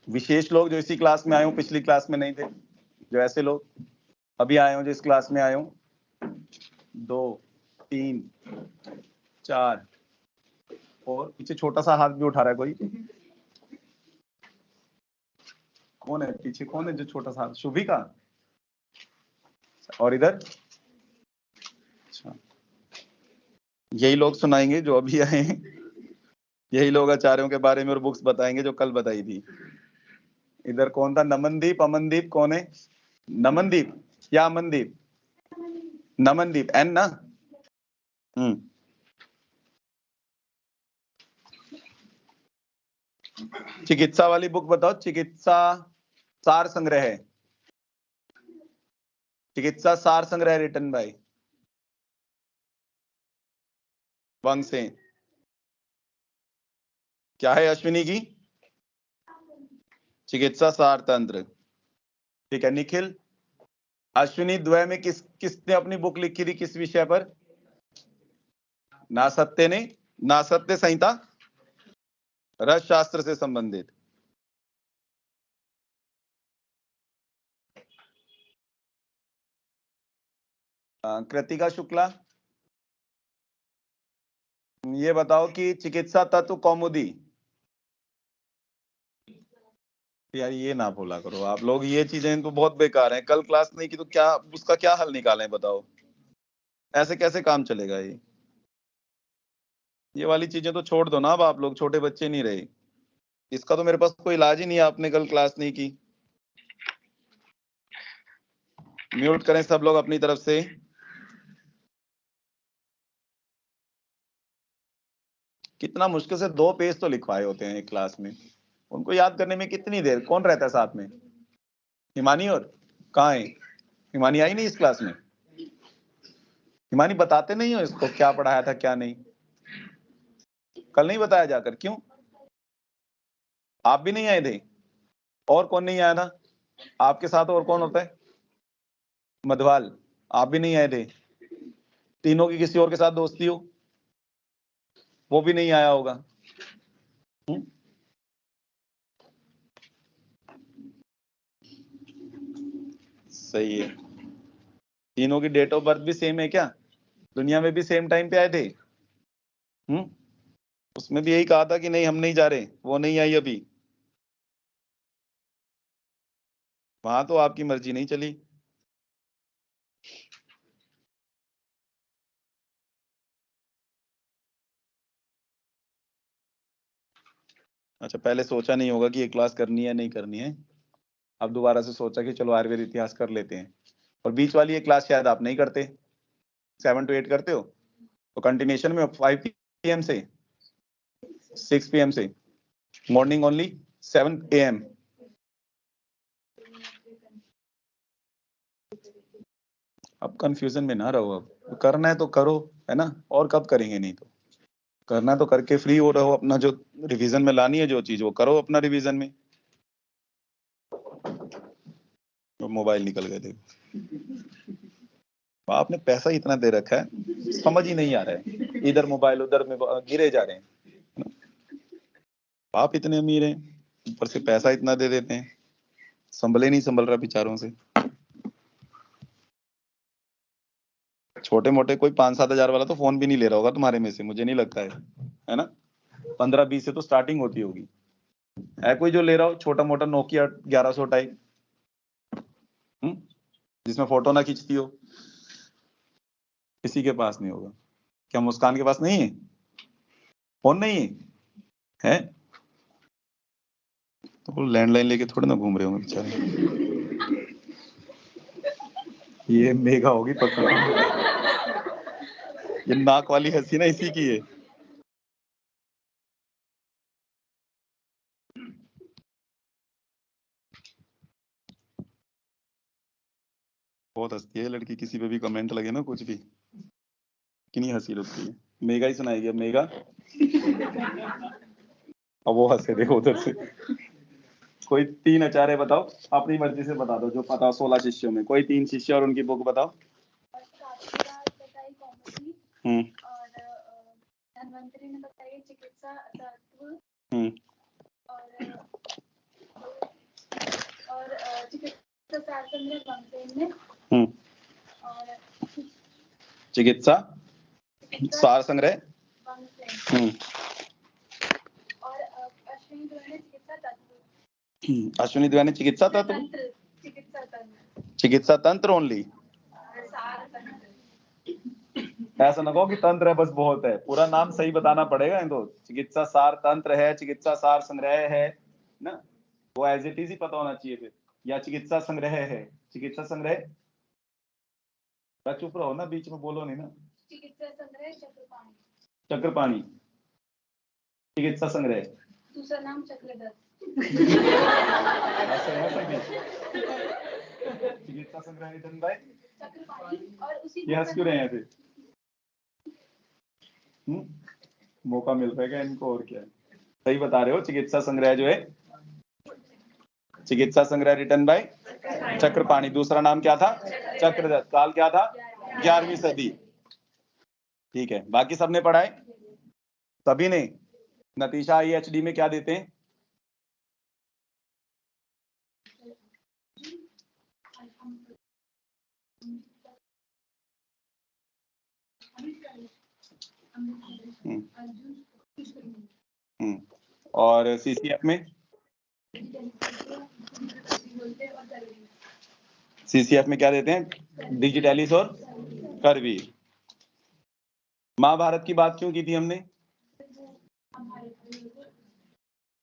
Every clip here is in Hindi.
विशेष लोग जो इसी क्लास में आए हो, पिछली क्लास में नहीं थे, जो ऐसे लोग अभी आए हो, जो इस क्लास में आए हो, 2 3 4, और पीछे छोटा सा हाथ भी उठा रहा है कोई, कौन है पीछे, कौन है जो छोटा सा हाथ? शुभी का? और इधर? अच्छा, यही लोग सुनाएंगे जो अभी आए हैं, यही लोग आचार्यों के बारे में और बुक्स बताएंगे जो कल बताई थी। इधर कौन था? नमनदीप, अमनदीप, कौन है? नमनदीप या अमनदीप? नमनदीप, एन ना? चिकित्सा वाली बुक बताओ, चिकित्सा सार संग्रह है, चिकित्सा सार संग्रह रिटन बाय वंग से। क्या है अश्विनी की? चिकित्सा सार तंत्र, ठीक है। निखिल, अश्विनी द्वय में किसने अपनी बुक लिखी थी, किस विषय पर? नासत्य ने, नासत्य संहिता, रस शास्त्र से संबंधित। कृतिका शुक्ला, ये बताओ कि चिकित्सा तत्व कौमुदी। यार ये ना बोला करो आप लोग, ये चीजें तो बहुत बेकार हैं। कल क्लास नहीं की तो क्या उसका क्या हल निकालें बताओ? ऐसे कैसे काम चलेगा? ये वाली चीजें तो छोड़ दो ना, अब आप लोग छोटे बच्चे नहीं रहे। इसका तो मेरे पास कोई इलाज ही नहीं है, आपने कल क्लास नहीं की। म्यूट करें सब लोग अपनी तरफ से। कितना मुश्किल से 2 पेज तो लिखवाए होते हैं एक क्लास में, उनको याद करने में कितनी देर? कौन रहता है साथ में? हिमानी, और कहाँ है हिमानी? आई नहीं इस क्लास में? हिमानी बताते नहीं हो इसको क्या पढ़ाया था क्या नहीं? कल नहीं बताया जाकर? क्यों? आप भी नहीं आए थे? और कौन नहीं आया था आपके साथ? और कौन होता है? मधवाल, आप भी नहीं आए थे? तीनों की किसी और के साथ दोस्ती हो, वो भी नहीं आया होगा। सही है। तीनों की डेट ऑफ बर्थ भी सेम है क्या? दुनिया में भी सेम टाइम पे आए थे? उसमें भी यही कहा था कि नहीं हम नहीं जा रहे, वो नहीं आई अभी। वहां तो आपकी मर्जी नहीं चली। अच्छा, पहले सोचा नहीं होगा कि ये क्लास करनी है नहीं करनी है, अब दोबारा से सोचा कि चलो आयुर्वेद इतिहास कर लेते हैं। और बीच वाली ये क्लास शायद आप नहीं करते, 7 to 8 करते हो, तो कंटिन्यूशन में 5 PM से 6 PM से, मॉर्निंग ओनली 7 AM। अब कंफ्यूजन में ना रहो, अब करना है तो करो, है ना? और कब करेंगे? नहीं तो करना तो करके फ्री हो रहो, अपना जो रिवीजन में लानी है जो चीज वो करो अपना रिवीजन में। तो मोबाइल निकल गए थे, आपने पैसा इतना दे रखा है समझ ही नहीं आ रहा है, इधर मोबाइल उधर में गिरे जा रहे हैं। आप इतने अमीर हैं, ऊपर से पैसा इतना दे देते हैं, संभले नहीं संभल रहा बेचारों से। छोटे मोटे कोई 5-7 हजार वाला तो फोन भी नहीं ले रहा होगा तुम्हारे में से, मुझे नहीं लगता है ना? 15-20 से तो स्टार्टिंग होती होगी। है कोई जो ले रहा हो छोटा मोटा नोकिया 1100 टाइप, जिसमें फोटो ना खींचती हो? किसी के पास नहीं होगा। क्या मुस्कान के पास नहीं है फोन? नहीं है? है तो लैंडलाइन लेके थोड़े ना घूम रहे होंगे बेचारे। ये मेगा होगी पक्का, ये नाक वाली हंसी ना इसी की है। बहुत हंसती है लड़की, किसी पे भी कमेंट लगे ना कुछ भी, कितनी हंसी लगती है। मेगा ही सुनाएगी अब, मेगा। अब वो हंसे देखो उधर से। कोई 3 आचार्य बताओ, अपनी मर्जी से बता दो जो पता हो 16 शिष्यों में, कोई 3 शिष्य और उनकी बुक बताओ। और धन्वंतरी ने बताई चिकित्सा तत्व, और चिकित्सा सार संग्रह बंसेन ने, और चिकित्सा सार संग्रह बंसेन, और अश्विनी द्वय ने चिकित्सा तत्व, अश्विनी द्वय ने चिकित्सा तत्व, चिकित्सा तंत्र ओनली, ऐसा ना कहो कि तंत्र है बस बहुत है, पूरा नाम सही बताना पड़ेगा इनको। चिकित्सा सार तंत्र है, चिकित्सा सार संग्रह है ना, वो एज इट इज ही पता होना चाहिए फिर, या चिकित्सा संग्रह है, चिकित्सा संग्रह, चुप रहो ना, बीच में बोलो नहीं ना। चिकित्सा संग्रह चक्रपाणी, चक्रपाणी, चिकित्सा संग्रह, दूसरा नाम चक्रदत्त, चिकित्सा संग्रह रिटन बाय चक्रपाणी, और उसी ये हंस क्यों रहे हैं फिर? मौका मिल पाएगा इनको और क्या है, सही बता रहे हो। चिकित्सा संग्रह जो है, चिकित्सा संग्रह रिटन बाय चक्रपाणी, दूसरा नाम क्या था? चक्रदत्त, काल क्या था? 11वीं सदी। ठीक है, बाकी सबने पढ़ा है, सभी ने। नतीजा IHD में क्या देते हैं? और CCF में, CCF में क्या देते हैं? डिजिटलिस और करवीर। महाभारत की बात क्यों की थी हमने?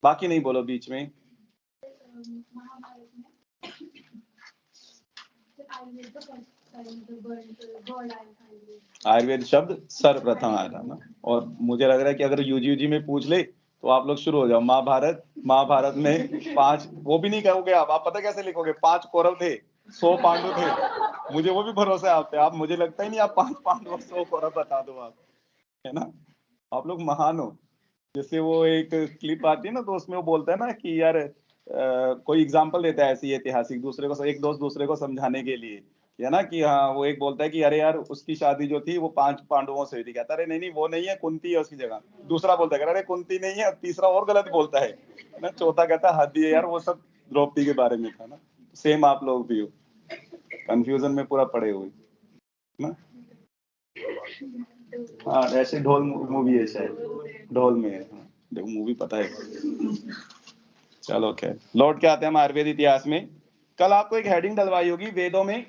बाकी नहीं बोलो बीच में। आयुर्वेद शब्द सर्वप्रथम आया था ना, और मुझे लग रहा है कि अगर यूजी में पूछ ले तो आप लोग शुरू हो जाओ। महाभारत में 5, वो भी नहीं कहोगे आप पता कैसे लिखोगे? 5 कौरव थे, 100 पांडव थे, मुझे वो भी भरोसा है आप पे। आप, मुझे लगता ही नहीं आप 5 पांडव और 100 कौरव बता दो आप, है ना। आप लोग महान हो। जैसे वो एक क्लिप आती है ना, तो उसमें वो बोलता है ना कि यार कोई एग्जाम्पल देता है ऐसी ऐतिहासिक, दूसरे को, एक दोस्त दूसरे को समझाने के लिए, है ना, कि हाँ, वो एक बोलता है कि अरे यार उसकी शादी जो थी वो 5 पांडवों से हुई थी, कहता अरे नहीं वो नहीं है, कुंती है उसकी जगह। दूसरा बोलता है अरे कुंती नहीं है, तीसरा और गलत बोलता है ना, चौथा कहता है हद है यार, वो सब द्रौपदी के बारे में था ना। सेम आप लोग भी हो, कंफ्यूजन में पूरा पड़े हुए ना। हाँ, ऐसे ढोल मूवी है शायद, ढोल में है, देखो मूवी पता है। चलो खैर, लौट के आते हैं हम आयुर्वेद इतिहास में। कल आपको एक हेडिंग डलवाई होगी, वेदों में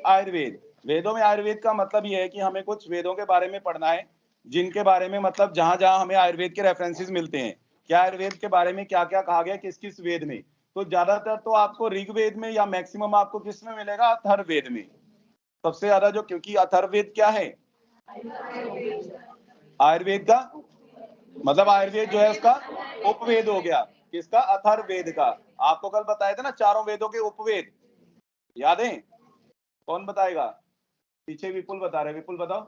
आयुर्वेद। वेदों में आयुर्वेद का मतलब ये है कि हमें कुछ वेदों के बारे में पढ़ना है, जिनके बारे में मतलब जहां जहां हमें आयुर्वेद के रेफरेंसेस मिलते हैं, क्या आयुर्वेद के बारे में क्या क्या कहा गया किस किस वेद में। तो ज्यादातर तो आपको ऋग्वेद में, या मैक्सिमम आपको किस में मिलेगा? अथर्ववेद में सबसे ज्यादा, जो, क्योंकि अथर्ववेद क्या है? आयुर्वेद का मतलब आयुर्वेद जो है उसका उपवेद हो गया। किसका? अथर्ववेद का। आपको कल बताया था ना 4 वेदों के उपवेद, याद है? कौन बताएगा? पीछे विपुल बता रहे, विपुल बताओ।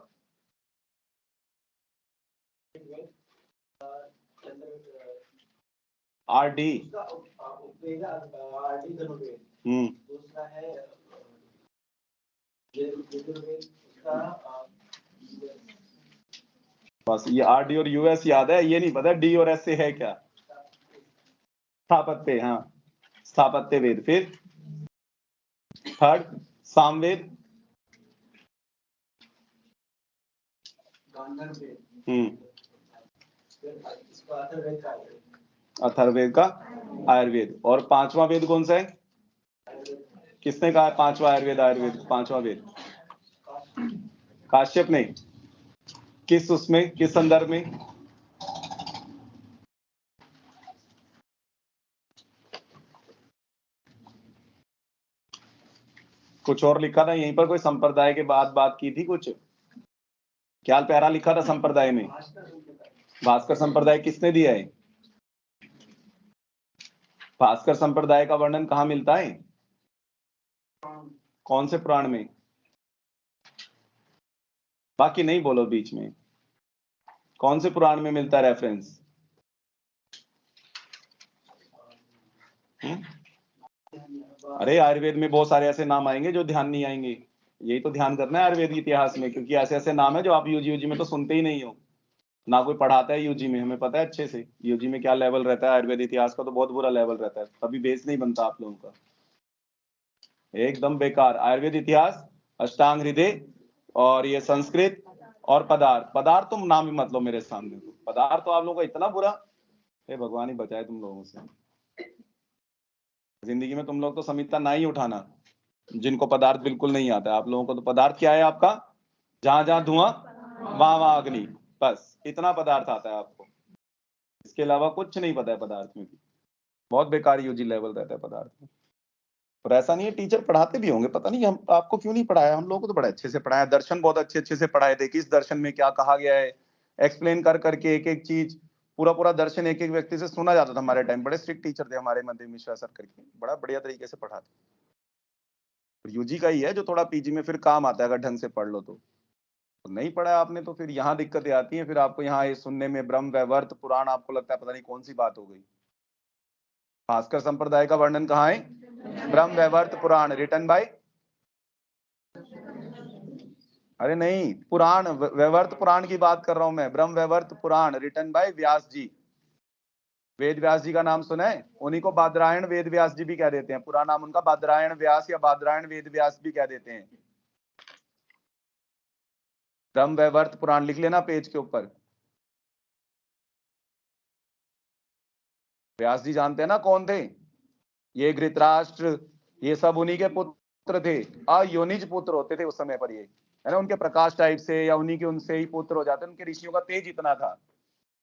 RD, दूसरा है बस ये RD और US याद है, ये नहीं पता D और S से है क्या। स्थापत्य, हाँ, स्थापत्य वेद। फिर थर्ड सामवेद, अथर्ववेद का आयुर्वेद। और 5वां वेद कौन सा है? किसने कहा 5वां आयुर्वेद? आयुर्वेद 5वां वेद काश्यप ने। किस उसमें, किस संदर्भ में? कुछ और लिखा था यहीं पर, कोई संप्रदाय के बाद बात की थी कुछ, क्या प्यारा लिखा था संप्रदाय में? भास्कर संप्रदाय किसने दिया है? भास्कर संप्रदाय का वर्णन कहाँ मिलता है? कौन से पुराण में? बाकी नहीं बोलो बीच में, कौन से पुराण में मिलता है रेफरेंस? अरे आयुर्वेद में बहुत सारे ऐसे नाम आएंगे जो ध्यान नहीं आएंगे, यही तो ध्यान करना है आयुर्वेद के इतिहास में, क्योंकि ऐसे ऐसे नाम है जो आप यूजी में तो सुनते ही नहीं हो, ना कोई पढ़ाता है यूजी में, हमें पता है अच्छे से यूजी में क्या लेवल रहता है, आयुर्वेद इतिहास का तो बहुत बुरा लेवल रहता है, कभी बेस नहीं बनता आप लोगों का, एकदम बेकार। आयुर्वेद इतिहास, अष्टांग हृदय और ये संस्कृत और पदार्थ तुम नाम ही मत लो मेरे सामने, पदार्थ तो आप लोगों का इतना बुरा, हे भगवान ही बचाए तुम लोगों से। जिंदगी में तुम लोग तो समीक्षा ना ही उठाना जिनको पदार्थ बिल्कुल नहीं आता है। आप लोगों को तो पदार्थ क्या है आपका, जहां जहां धुआं वहां वहां अग्नि, बस इतना पदार्थ आता है आपको, इसके अलावा कुछ नहीं पता है पदार्थ में भी, बहुत बेकार यूजी लेवल रहता है पदार्थ में। और ऐसा नहीं है, टीचर पढ़ाते भी होंगे, पता नहीं हम आपको क्यों नहीं पढ़ाया, हम लोगों को तो बड़े अच्छे से पढ़ाया, दर्शन बहुत अच्छे अच्छे से पढ़ाए थे, किस दर्शन में क्या कहा गया है एक्सप्लेन कर करके, एक एक चीज पूरा पूरा दर्शन एक एक व्यक्ति से सुना जाता था हमारे टाइम, बड़े स्ट्रिक्ट टीचर थे हमारे मंदिर मिश्रा सर करके, बड़ा बढ़िया तरीके से पढ़ाते। यूजी का ही है जो थोड़ा पीजी में फिर काम आता है अगर ढंग से पढ़ लो तो नहीं पढ़ा आपने तो फिर यहाँ दिक्कतें आती हैं, फिर आपको यहाँ ये सुनने में ब्रह्म वैवर्त पुराण आपको लगता है पता नहीं कौन सी बात हो गई। भास्कर संप्रदाय का वर्णन कहाँ है, ब्रह्म वैवर्त पुराण रिटन बाय, अरे नहीं पुराण वैवर्त पुराण की बात कर रहा हूं मैं, ब्रह्म वैवर्त पुराण रिटन बाय व्यास जी, वेद व्यास जी का नाम सुना है, उन्हीं को बादरायण वेद व्यास जी भी कह देते हैं, पूरा नाम उनका बादरायण व्यास या बादरायण वेद व्यास भी कह देते हैं। ब्रह्म वैवर्त पुराण लिख लेना पेज के ऊपर। व्यास जी जानते हैं ना कौन थे, ये धृतराष्ट्र ये सब उन्हीं के पुत्र थे, अयोनिज पुत्र होते थे उस समय पर, ये है ना उनके प्रकाश टाइप से या उन्हीं के उनसे ही पुत्र हो जाते, उनके ऋषियों का तेज इतना था,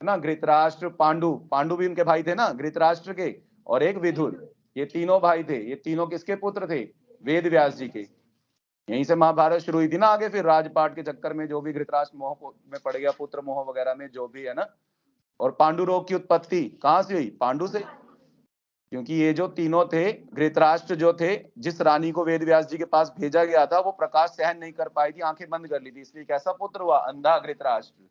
है ना। धृतराष्ट्र पांडु, पांडु भी उनके भाई थे ना धृतराष्ट्र के, और एक विदुर, ये तीनों भाई थे, ये तीनों किसके पुत्र थे, वेद व्यास जी के। यहीं से महाभारत शुरू हुई थी ना, आगे फिर राजपाट के चक्कर में जो भी धृतराष्ट्र मोह में पड़ गया, पुत्र मोह वगैरह में जो भी है ना, और पांडु रोग की उत्पत्ति कहां से हुई, पांडु से, क्योंकि ये जो तीनों थे, धृतराष्ट्र जो थे, जिस रानी को वेद व्यास जी के पास भेजा गया था वो प्रकाश सहन नहीं कर पाई थी, आंखें बंद कर ली थी, इसलिए कैसा पुत्र हुआ, अंधा धृतराष्ट्र,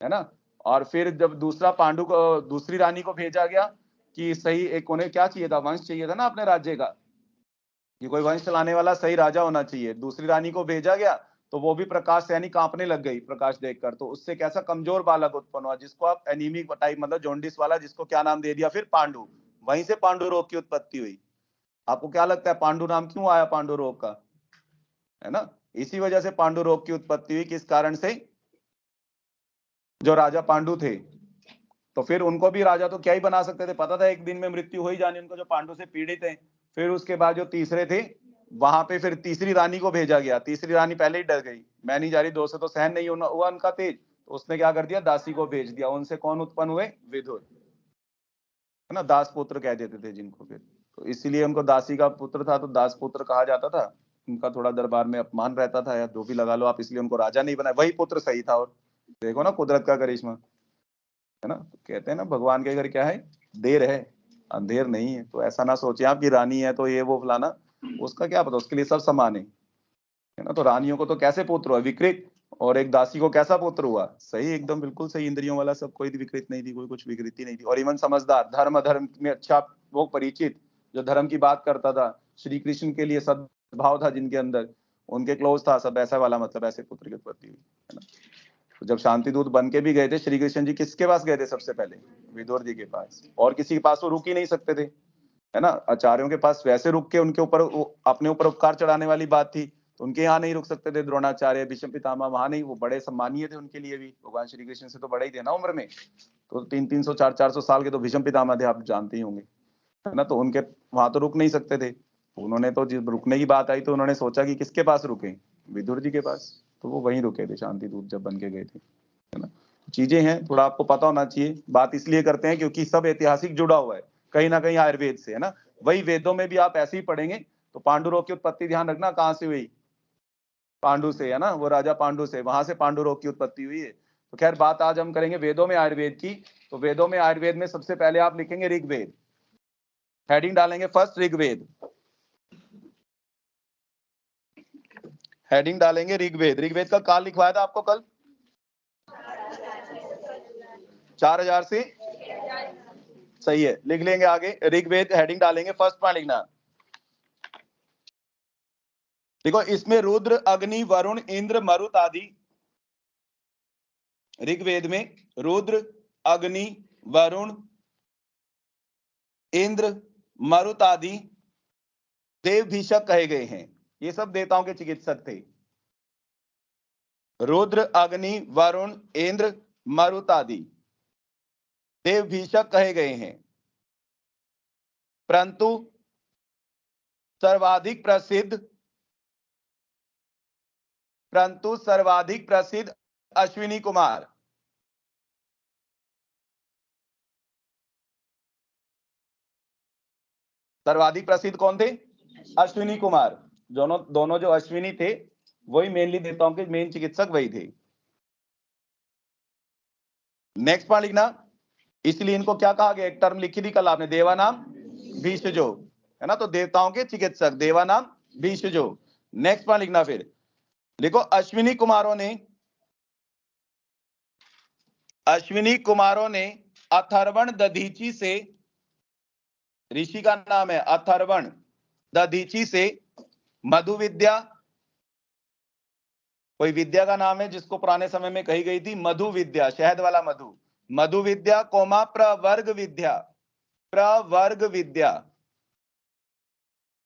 है ना। और फिर जब दूसरा पांडु को, दूसरी रानी को भेजा गया कि सही एक, उन्हें क्या चाहिए था, वंश चाहिए था ना अपने राज्य का, कि कोई वंश चलाने वाला सही राजा होना चाहिए, दूसरी रानी को भेजा गया तो वो भी प्रकाश सहनी कांपने लग गई प्रकाश देखकर, तो उससे कैसा कमजोर बालक उत्पन्न हुआ, जिसको आप एनीमिक टाइप मतलब जॉन्डिस वाला, जिसको क्या नाम दे दिया फिर पांडु, वहीं से पांडु रोग की उत्पत्ति हुई। आपको क्या लगता है पांडु नाम क्यों आया पांडु रोग का, है ना, इसी वजह से पांडु रोग की उत्पत्ति हुई, किस कारण से, जो राजा पांडु थे, तो फिर उनको भी राजा तो क्या ही बना सकते थे, पता था एक दिन में मृत्यु हो ही जानी उनको, जो पांडु से पीड़ित है। फिर उसके बाद जो तीसरे थे, वहां पे फिर तीसरी रानी को भेजा गया, तीसरी रानी पहले ही डर गई, मैं नहीं जा रही, दो से तो सहन नहीं हुआ उनका तेज, तो उसने क्या कर दिया, दासी को भेज दिया, उनसे कौन उत्पन्न हुए, विदुर, है ना, दास पुत्र कह देते थे जिनको फिर, तो इसीलिए उनको दासी का पुत्र था तो दास पुत्र कहा जाता था, उनका थोड़ा दरबार में अपमान रहता था या जो भी लगा लो आप, इसलिए उनको राजा नहीं बनाया, वही पुत्र सही था। और देखो ना कुदरत का करिश्मा, है ना, तो कहते हैं ना भगवान के घर क्या है, देर है अंधेर नहीं है, तो ऐसा ना सोचे आप कि रानी है तो ये वो फलाना, उसका क्या पता, उसके लिए सब समान है ना। तो रानियों को तो कैसे पुत्र हुआ, विकृत, और एक दासी को कैसा पुत्र हुआ, सही, एकदम बिल्कुल सही, इंद्रियों वाला सब, कोई विकृत नहीं थी, कोई कुछ विकृति नहीं थी, और इवन समझदार, धर्म अधर्म में अच्छा वो परिचित, जो धर्म की बात करता था, श्री कृष्ण के लिए सद्भाव था जिनके अंदर, उनके क्लोज था सब, ऐसा वाला मतलब ऐसे पुत्र की उत्पत्ति हुई, है ना। तो जब शांति दूत बन के भी गए थे श्री कृष्ण जी, किसके पास गए थे सबसे पहले, विदुर जी के पास, और किसी के पास वो रुक ही नहीं सकते थे, है ना। आचार्यों के पास वैसे रुक के उनके ऊपर अपने ऊपर उपकार चढ़ाने वाली बात थी, तो उनके यहाँ नहीं रुक सकते थे, द्रोणाचार्य भीष्म पितामह वहां नहीं, वो बड़े सम्मानीय थे उनके लिए भी, भगवान श्री कृष्ण से तो बड़े ही थे ना उम्र में, तो 300-300 400-400 साल के तो भीष्म पितामह थे, आप जानते ही होंगे, है ना। तो उनके वहां तो रुक नहीं सकते थे, उन्होंने तो जब रुकने की बात आई तो उन्होंने सोचा कि किसके पास रुके, विदुर जी के पास, तो वो वहीं रुके थे शांति दूत जब बन के गए थे, है ना। चीजें हैं, थोड़ा आपको पता होना चाहिए, बात इसलिए करते हैं क्योंकि सब ऐतिहासिक जुड़ा हुआ है कहीं ना कहीं आयुर्वेद से, है ना। वही वेदों में भी आप ऐसे ही पढ़ेंगे, तो पांडु रोग की उत्पत्ति ध्यान रखना कहां से हुई, पांडु से, है ना, वो राजा पांडु से, वहां से पांडु रोग की उत्पत्ति हुई है। तो खैर बात आज हम करेंगे वेदों में आयुर्वेद की, तो वेदों में आयुर्वेद में सबसे पहले आप लिखेंगे ऋग्वेद, हेडिंग डालेंगे फर्स्ट ऋग्वेद, हेडिंग डालेंगे ऋग्वेद। ऋग्वेद का काल लिखवाया था आपको कल, 4000 से सही है, लिख लेंगे आगे। ऋग्वेद हेडिंग डालेंगे, फर्स्ट पॉइंट लिखना। देखो इसमें रुद्र, अग्नि, वरुण, इंद्र, मरुत आदि, ऋग्वेद में रुद्र, अग्नि, वरुण, इंद्र, मरुत आदि देव भीषक कहे गए हैं। ये सब देवताओं के चिकित्सक थे। रुद्र, अग्नि, वरुण, इंद्र, मरुत आदि देव भीषक कहे गए हैं, परंतु सर्वाधिक प्रसिद्ध अश्विनी कुमार, सर्वाधिक प्रसिद्ध कौन थे? अश्विनी कुमार। दोनों जो अश्विनी थे वही मेनली देवताओं के मेन चिकित्सक वही थे। नेक्स्ट पॉइंट लिखना। इसलिए इनको क्या कहा गया? एक टर्म लिखी थी कल आपने, देवानाम भीषजो, है ना? तो देवताओं के चिकित्सक देवानाम भीषजो। नेक्स्ट पॉइंट लिखना। फिर लिखो अश्विनी कुमारों ने अथर्वण दधीची से, ऋषि का नाम है अथर्वण दधीची से, मधु विद्या, कोई विद्या का नाम है जिसको पुराने समय में कही गई थी मधु विद्या, शहद वाला मधु, मधु विद्या कोमा प्रवर्ग विद्या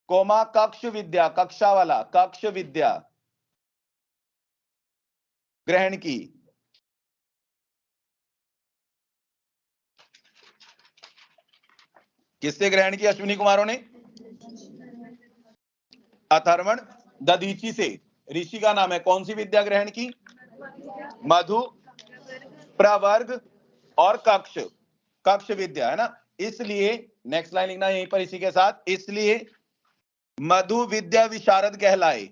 कोमा कक्ष विद्या, कक्षा वाला कक्ष विद्या ग्रहण की। किससे ग्रहण की अश्विनी कुमारों ने? अथर्वण दधीची से, ऋषि का नाम है। कौन सी विद्या ग्रहण की? मधु, प्रवर्ग और कक्ष विद्या, है ना? इसलिए नेक्स्ट लाइन लिखना यहीं पर इसी के साथ, इसलिए मधु विद्या विशारद कहलाए।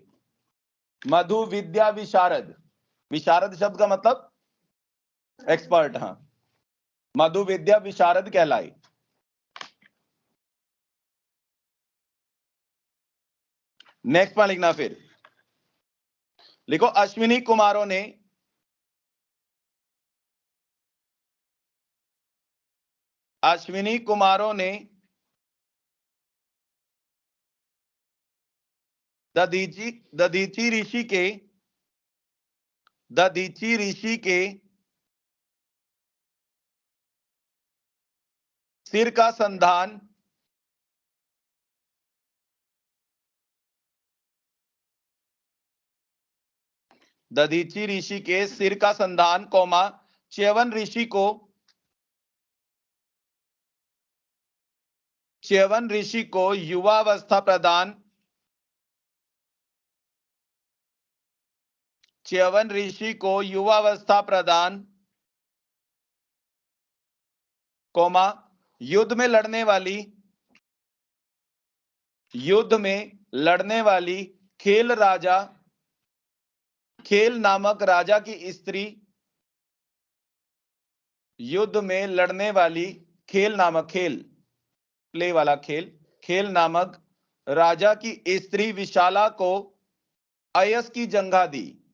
मधु विद्या विशारद, विशारद शब्द का मतलब एक्सपर्ट। हाँ, मधु विद्या विशारद कहलाए। नेक्स्ट पॉइंट लिखना। फिर लिखो अश्विनी कुमारों ने दधीची ऋषि के सिर का संधान, दधीची ऋषि के सिर का संधान कोमा च्यवन ऋषि को युवावस्था प्रदान, च्यवन ऋषि को युवावस्था प्रदान कोमा युद्ध में लड़ने वाली खेल नामक राजा की स्त्री, युद्ध में लड़ने वाली खेल नामक राजा की स्त्री विशाला को अयस की जंघा दी।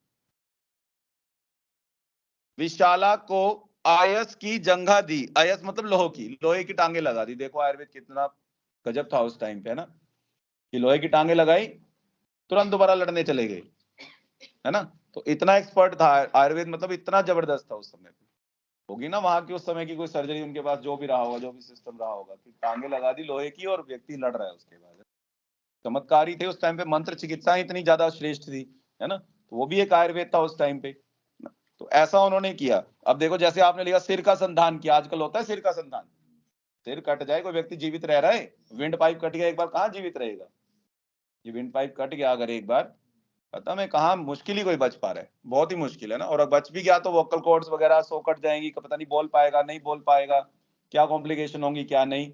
विशाला को अयस की जंघा दी। अयस मतलब लोहे की टांगे लगा दी। देखो आयुर्वेद कितना गजब था उस टाइम पे, है ना? कि लोहे की टांगे लगाई, तुरंत दोबारा लड़ने चले गए, है ना? तो इतना एक्सपर्ट था आयुर्वेद, मतलब इतना जबरदस्त था उस समय पे। होगी ना वहां की उस समय की कोई सर्जरी उनके पास, जो भी रहा होगा, जो भी सिस्टम रहा होगा, कि टांगे लगा दी लोहे की और व्यक्ति लड़ रहा है उसके बाद। चमत्कारी थे उस टाइम पे, मंत्र चिकित्सा इतनी ज्यादा श्रेष्ठ थी, है ना? तो वो भी एक आयुर्वेद था उस टाइम पे। तो ऐसा उन्होंने किया। अब देखो जैसे आपने लिखा सिर का संधान किया, आजकल होता है सिर का संधान, सिर कट जाए, कोई व्यक्ति जीवित रह रहा है, विंड पाइप कट गया एक बार, कहाँ जीवित रहेगा? ये विंड पाइप कट गया अगर एक बार, पता मैं कहाँ, मुश्किल ही कोई बच पा रहा है, बहुत ही मुश्किल है ना। और बच भी गया तो वोकल कॉर्ड्स वगैरह सो कट जाएंगी, पता नहीं बोल पाएगा नहीं बोल पाएगा, क्या कॉम्प्लिकेशन होंगी क्या नहीं,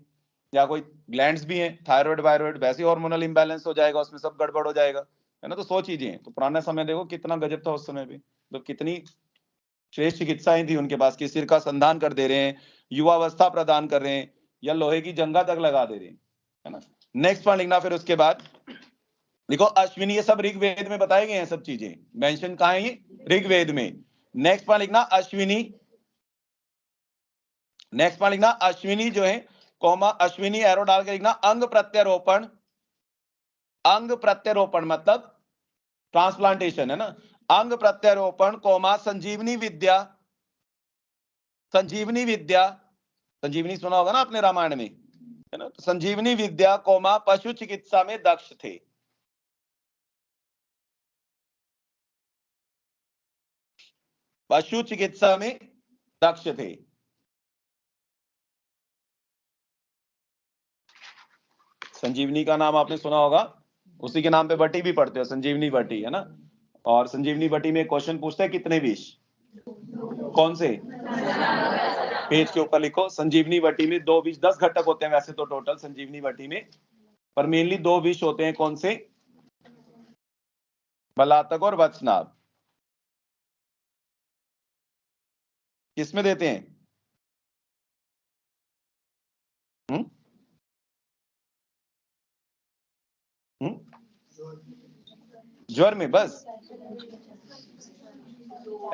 या कोई ग्लैंड्स भी हैं, थायराइड वायरॉइड, वैसे हार्मोनल इंबैलेंस हो जाएगा, उसमें सब गड़बड़ हो जाएगा, है ना? तो 100 चीजें हैं। तो पुराना समय देखो कितना गजब था उस समय पे, तो कितनी श्रेष्ठ चिकित्साएं थी उनके पास, कि सिर का संधान कर दे रहे हैं, युवावस्था प्रदान कर रहे हैं, या लोहे की जंघा तक लगा दे रहे हैं, है ना? नेक्स्ट पॉइंट लिखना। फिर उसके बाद देखो अश्विनी, ये सब ऋग्वेद में बताए गए हैं, सब चीजें मेंशन कहां है? ये ऋग्वेद में। नेक्स्ट पॉइंट लिखना अश्विनी, जो है कोमा अश्विनी एरो डाल के लिखना अंग प्रत्यारोपण, अंग प्रत्यारोपण मतलब ट्रांसप्लांटेशन है ना, अंग प्रत्यारोपण कोमा संजीवनी विद्या, संजीवनी विद्या, संजीवनी सुना होगा ना आपने रामायण में, है ना, संजीवनी विद्या कोमा पशु चिकित्सा में दक्ष थे। पशु चिकित्सा में दक्ष थे। संजीवनी का नाम आपने सुना होगा, उसी के नाम पे बटी भी पढ़ते हो, संजीवनी बटी, है ना। और संजीवनी बटी में क्वेश्चन पूछते हैं कितने विष, कौन से, पेज के ऊपर लिखो। संजीवनी बटी में 2 विष, 10 घटक होते हैं वैसे तो टोटल संजीवनी बटी में, पर मेनली 2 विष होते हैं। कौन से, बलातक और वत्सनाभ। किसमें देते हैं, ज्वर में बस,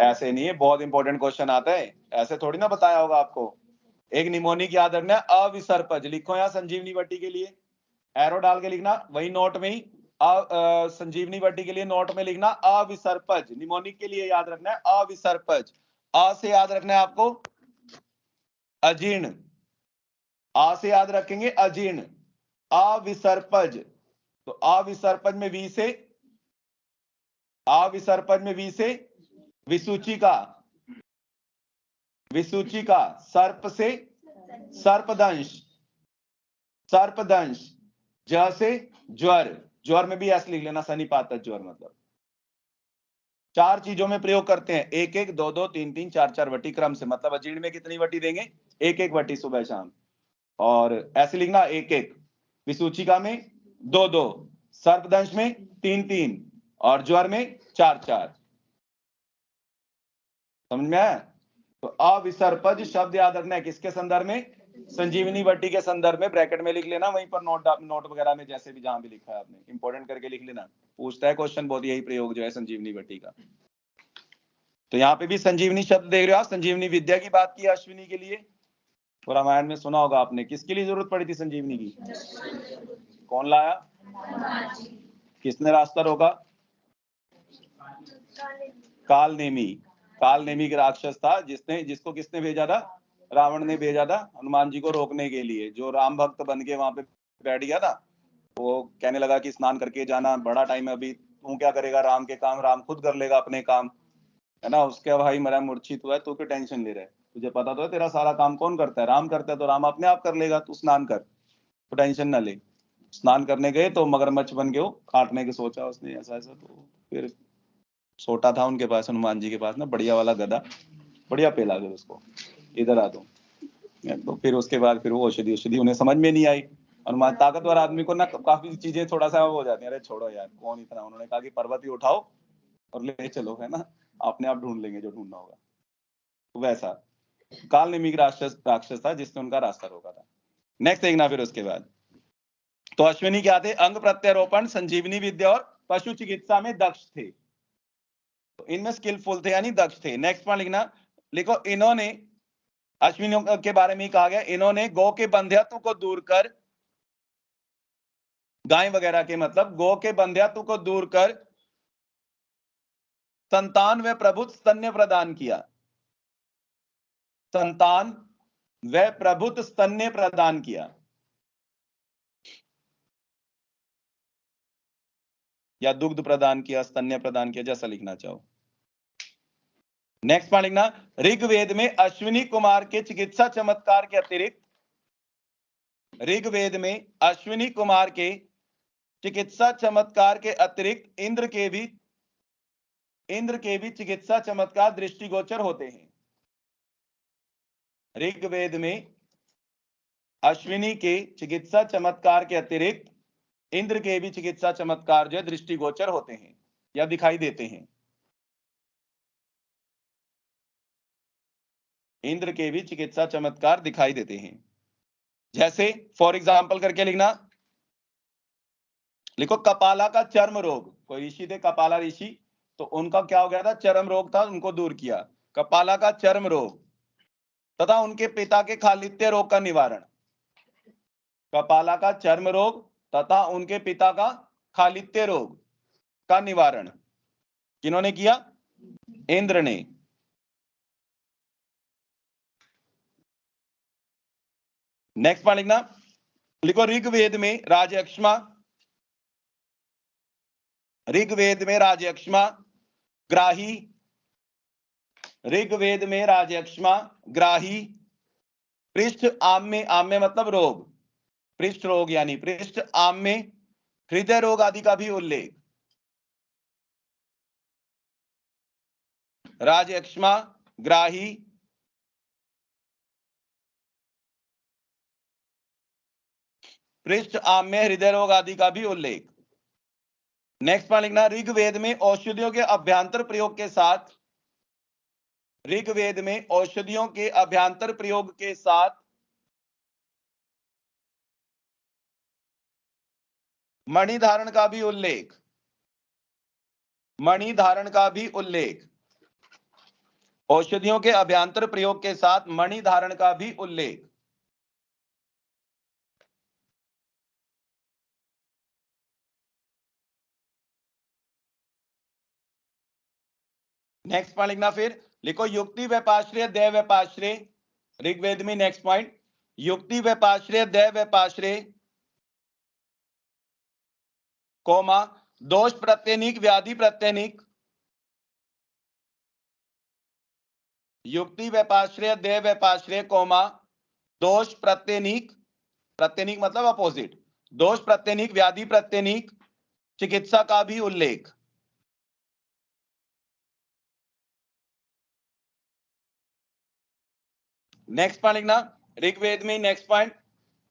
ऐसे नहीं है, बहुत इंपॉर्टेंट क्वेश्चन आता है, ऐसे थोड़ी ना बताया होगा आपको। एक निमोनिक याद रखना है, अविसर्पज लिखो यहाँ संजीवनी बटी के लिए, एरो डाल के लिखना, वही नोट में ही संजीवनी बटी के लिए नोट में लिखना अविसर्पज, निमोनिक के लिए याद रखना है अविसर्पज। अ से याद रखना है आपको अजीर्ण, आ से याद रखेंगे अजीर्ण, अविसर्पज, तो अविसर्पज में वी से, अविसर्पज में वी से विसूचिका, विसूचिका, सर्प से सर्पदंश, सर्पदंश, ज से ज्वर, ज्वर में भी ऐसे लिख लेना सनिपातक ज्वर, मतलब 4 चीजों में प्रयोग करते हैं, 1-1, 2-2, 3-3, 4-4 वटी क्रम से, मतलब अजीर्ण में कितनी वटी देंगे, 1-1 वटी सुबह शाम। और ऐसे लिखना 1-1, विसूचिका में 2-2, सर्पदंश में 3-3 और ज्वर में 4-4। समझ में आया। तो अविसर्पज शब्द याद रखना है किसके संदर्भ में, संजीवनी बटी के संदर्भ में, ब्रैकेट में लिख लेना, वहीं पर नोट वगैरह में जैसे भी जहां भी लिखा है आपने इंपॉर्टेंट करके लिख लेना, पूछता है क्वेश्चन बहुत यही प्रयोग जो है संजीवनी बटी का। तो यहाँ पे भी संजीवनी शब्द देख रहे हो आप, संजीवनी विद्या की बात की अश्विनी के लिए, तो रामायण में सुना होगा आपने, किसके लिए जरूरत पड़ी थी संजीवनी की, कौन लाया, किसने रास्ता रोका, कालनेमी, कालनेमी का राक्षस था जिसको किसने भेजा था, रावण ने भेजा था हनुमान जी को रोकने के लिए। जो राम भक्त बन के वहां पे बैठ गया था, वो कहने लगा कि स्नान करके जाना, बड़ा टाइम है अभी, तू क्या करेगा राम के काम, राम खुद कर लेगा अपने काम, है ना। उसके भाई मेरा मूर्छित हुआ है, तू क्यों टेंशन ले रहा है, तुझे पता तो है तेरा सारा काम कौन करता है, राम करता है, तो राम अपने आप कर लेगा, तू स्नान कर, तो टेंशन ना ले। स्नान करने गए तो मगरमच्छ बन के वो काटने की सोचा उसने, ऐसा ऐसा, तो फिर छोटा था उनके पास, हनुमान जी के पास ना, बढ़िया वाला गधा, बढ़िया पेला फिर उसको, इधर आ दो। तो फिर उसके बाद फिर वो औषधि उन्हें समझ में नहीं आई। हनुमान ताकतवर आदमी को ना काफी चीजें थोड़ा सा हो जाती है, अरे छोड़ो यार कौन इतना, उन्होंने कहा कि पर्वत ही उठाओ और ले चलो, है ना, अपने आप ढूंढ लेंगे जो ढूंढना होगा। तो वैसा कालनेमी राक्षस था जिसने उनका रास्ता रोका था। नेक्स्ट देखना फिर उसके बाद, तो अश्विनी क्या थे, अंग प्रत्यारोपण, संजीवनी विद्या और पशु चिकित्सा में दक्ष थे, तो इनमें स्किलफुल थे यानी दक्ष थे। नेक्स्ट पॉइंट लिखना, लिखो इन्होंने, अश्विनियों के बारे में कहा गया, इन्होंने गौ के बंध्यत्व को दूर कर, गाय वगैरह के मतलब गौ के बंध्यत्व को दूर कर संतान व प्रभुत्व स्तन्य प्रदान किया, संतान व प्रभुत्व स्तन्य प्रदान किया, या दुग्ध प्रदान किया, स्तन्य प्रदान किया, जैसा लिखना चाहो। नेक्स्ट पॉइंट लिखना, ऋग्वेद में अश्विनी कुमार के चिकित्सा चमत्कार के अतिरिक्त, ऋग्वेद में अश्विनी कुमार के चिकित्सा चमत्कार के अतिरिक्त इंद्र के भी चिकित्सा चमत्कार दृष्टिगोचर होते हैं। ऋग्वेद में अश्विनी के चिकित्सा चमत्कार के अतिरिक्त इंद्र के भी चिकित्सा चमत्कार जो दृष्टिगोचर होते हैं या दिखाई देते हैं। इंद्र के भी चिकित्सा चमत्कार दिखाई देते हैं, जैसे फॉर एग्जाम्पल करके लिखना, लिखो कपाला का चर्म रोग, कोई ऋषि थे कपाला ऋषि, तो उनका क्या हो गया था, चर्म रोग था, उनको दूर किया, कपाला का चर्म रोग, तथा उनके पिता के खालित्य रोग का निवारण। कपाला का चर्म रोग तथा उनके पिता का खालित्य रोग का निवारण किन्होंने किया? इंद्र ने। नेक्स्ट पॉइंट लिखना, लिखो ऋग्वेद में राजयक्ष्मा, ऋग्वेद में राजयक्ष्मा ग्राही, ऋग्वेद में राजयक्ष्मा ग्राही पृष्ठ आम्य, आम्य मतलब रोग, पृष्ठ रोग यानी पृष्ठ आम्य हृदय रोग आदि का भी उल्लेख। राजयक्ष्मा ग्राही पृष्ठ आम्य हृदय रोग आदि का भी उल्लेख। नेक्स्ट पॉइंट लिखना, ऋग्वेद में औषधियों के अभ्यंतर प्रयोग के साथ, ऋग्वेद में औषधियों के अभ्यंतर प्रयोग के साथ मणि धारण का भी उल्लेख, मणि धारण का भी उल्लेख, औषधियों के अभ्यंतर प्रयोग के साथ मणि धारण का भी उल्लेख। नेक्स्ट पॉइंट लिखना, फिर लिखो युक्ति व्यपाश्रय दैव व्यपाश्रय, ऋग्वेद में नेक्स्ट पॉइंट, युक्ति व्यपाश्रय दैव व्यपाश्रय कोमा दोष प्रत्यनिक व्याधि प्रत्यनिक, युक्ति व्यपाश्रय दैव व्यपाश्रय कोमा दोष प्रत्यनिक, प्रत्यनिक मतलब अपोजिट, दोष प्रत्यनिक व्याधि प्रत्यनिक चिकित्सा का भी उल्लेख। नेक्स्ट पॉइंट लिखना, ऋग्वेद में नेक्स्ट पॉइंट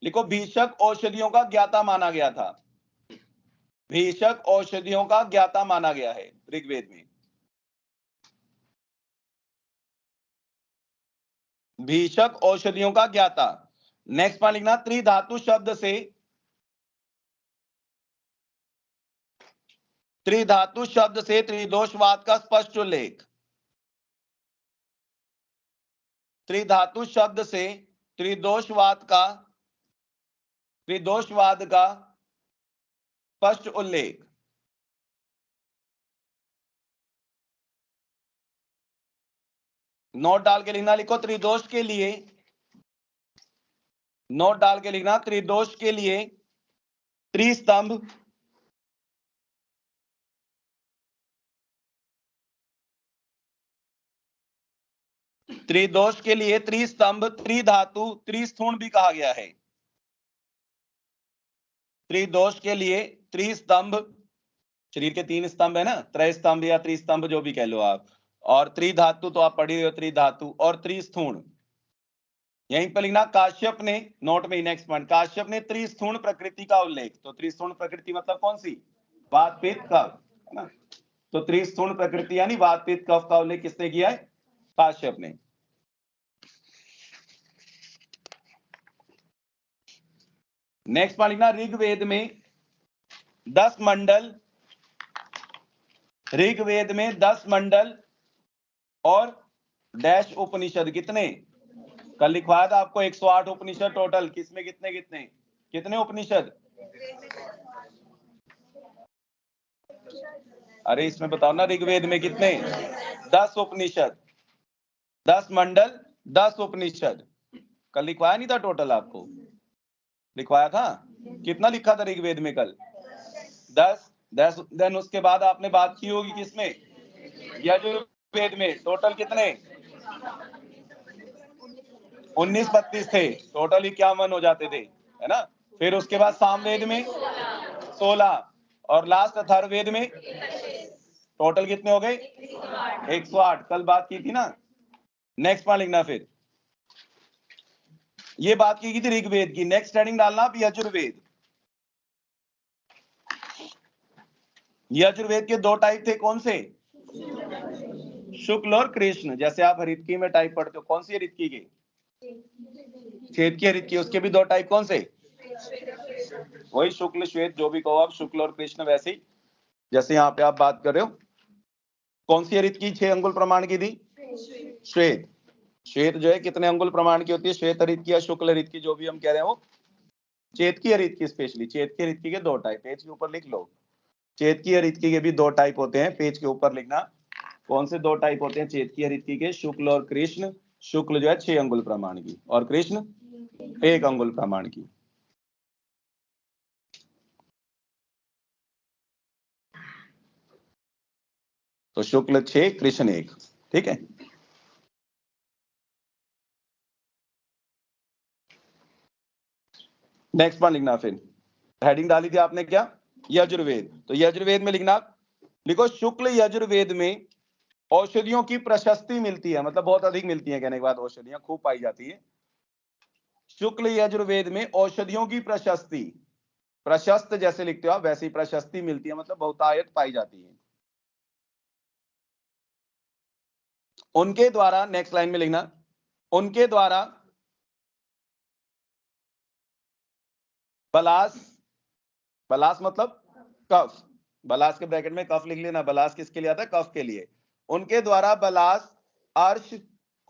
लिखो भीषक औषधियों का ज्ञाता माना गया था, भीषक औषधियों का ज्ञाता माना गया है ऋग्वेद में, भीषक औषधियों का ज्ञाता। नेक्स्ट पॉइंट लिखना, त्रिधातु शब्द से, त्रिधातु शब्द से त्रिदोषवाद का स्पष्ट उल्लेख, त्रिधातु शब्द से त्रिदोषवाद का, त्रिदोषवाद का स्पष्ट उल्लेख। नोट डाल के लिखना, लिखो त्रिदोष के लिए, नोट डाल के लिखना, त्रिदोष के लिए त्रिस्तंभ, त्रिदोष के लिए त्रिस्तंभ, त्रिधातु, त्रिस्थूण भी कहा गया है। त्रिदोष के लिए त्रिस्तंभ, शरीर के तीन स्तंभ है ना, त्रयस्तंभ या त्रिस्तंभ जो भी कह लो आप, और त्रिधातु तो आप पढ़ी हो, त्रिधातु, और त्रिस्थूण। यहीं पर लिखना, काश्यप ने, नोट में नेक्स्ट पॉइंट, काश्यप ने त्रिस्थूण प्रकृति का उल्लेख, तो त्रिस्थूण प्रकृति मतलब कौन सी? वात पित्त कफ, है ना, तो त्रिस्थूण प्रकृति यानी वात पित्त कफ का उल्लेख किसने किया है? काश्यप ने। नेक्स्ट पॉइंट लिखना, ऋग्वेद में 10 मंडल, ऋग्वेद में 10 मंडल और डैश उपनिषद, कितने? कल लिखवाया था आपको 108 उपनिषद टोटल, किसमें कितने कितने कितने उपनिषद? अरे इसमें बताओ ना, ऋग्वेद में कितने? 10 उपनिषद, 10 मंडल, 10 उपनिषद। कल लिखवाया नहीं था टोटल आपको? लिखवाया था, कितना लिखा था ऋग्वेद में कल? 10। देन उसके बाद आपने बात की होगी किसमें? यजुर्वेद में टोटल कितने? 19-32 थे, टोटल 51 हो जाते थे, है ना। फिर उसके बाद सामवेद में 16 और लास्ट अथर्ववेद में टोटल कितने हो गए? 108, कल बात की थी ना। नेक्स्ट पॉइंट लिखना, फिर ये बात की थी ऋग्वेद की, नेक्स्ट हेडिंग डालना आप यजुर्वेद। यजुर्वेद के 2 टाइप थे, कौन से? शुक्ल और कृष्ण। जैसे आप हरितकी में टाइप पढ़ते हो, कौन सी हरितकी की? श्वेत की हरितकी। उसके भी 2 टाइप, कौन से? वही शुक्ल श्वेत, जो भी कहो आप, शुक्ल और कृष्ण। वैसे ही जैसे यहाँ पे आप बात कर रहे हो, कौन सी हरितकी 6 अंगुल प्रमाण की थी? श्वेत। श्वेत जो है कितने अंगुल प्रमाण की होती है? श्वेत हरितकी या शुक्ल हरितकी, जो भी हम कह रहे हैं वो चेतकी और ऋतकी स्पेशली, चेतकी और ऋतकी के दो टाइप, पेज के ऊपर लिख लो। चेतकी और ऋतकी के भी दो टाइप होते हैं, पेज के ऊपर लिखना। कौन से दो टाइप होते हैं चेतकी और ऋतकी के? शुक्ल और कृष्ण। शुक्ल जो है 6 अंगुल प्रमाण की और कृष्ण 1 अंगुल प्रमाण की। तो शुक्ल 6 कृष्ण 1, ठीक है। नेक्स्ट पॉइंट लिखना, फिर हेडिंग डाली थी आपने क्या? यजुर्वेद। तो यजुर्वेद में लिखना, लिखो शुक्ल यजुर्वेद में औषधियों की प्रशस्ति मिलती है, मतलब बहुत अधिक मिलती है, कहने के बाद औषधियां खूब पाई जाती है। शुक्ल यजुर्वेद में औषधियों की प्रशस्ति, प्रशस्त जैसे लिखते हो आप वैसी प्रशस्ति मिलती है, मतलब बहुतायत पाई जाती है। उनके द्वारा, नेक्स्ट लाइन में लिखना, उनके द्वारा बलास, बलास मतलब कफ, बलास के ब्रैकेट में कफ लिख लेना। बलास किसके लिए आता है? कफ के लिए। उनके द्वारा बलास, अर्श,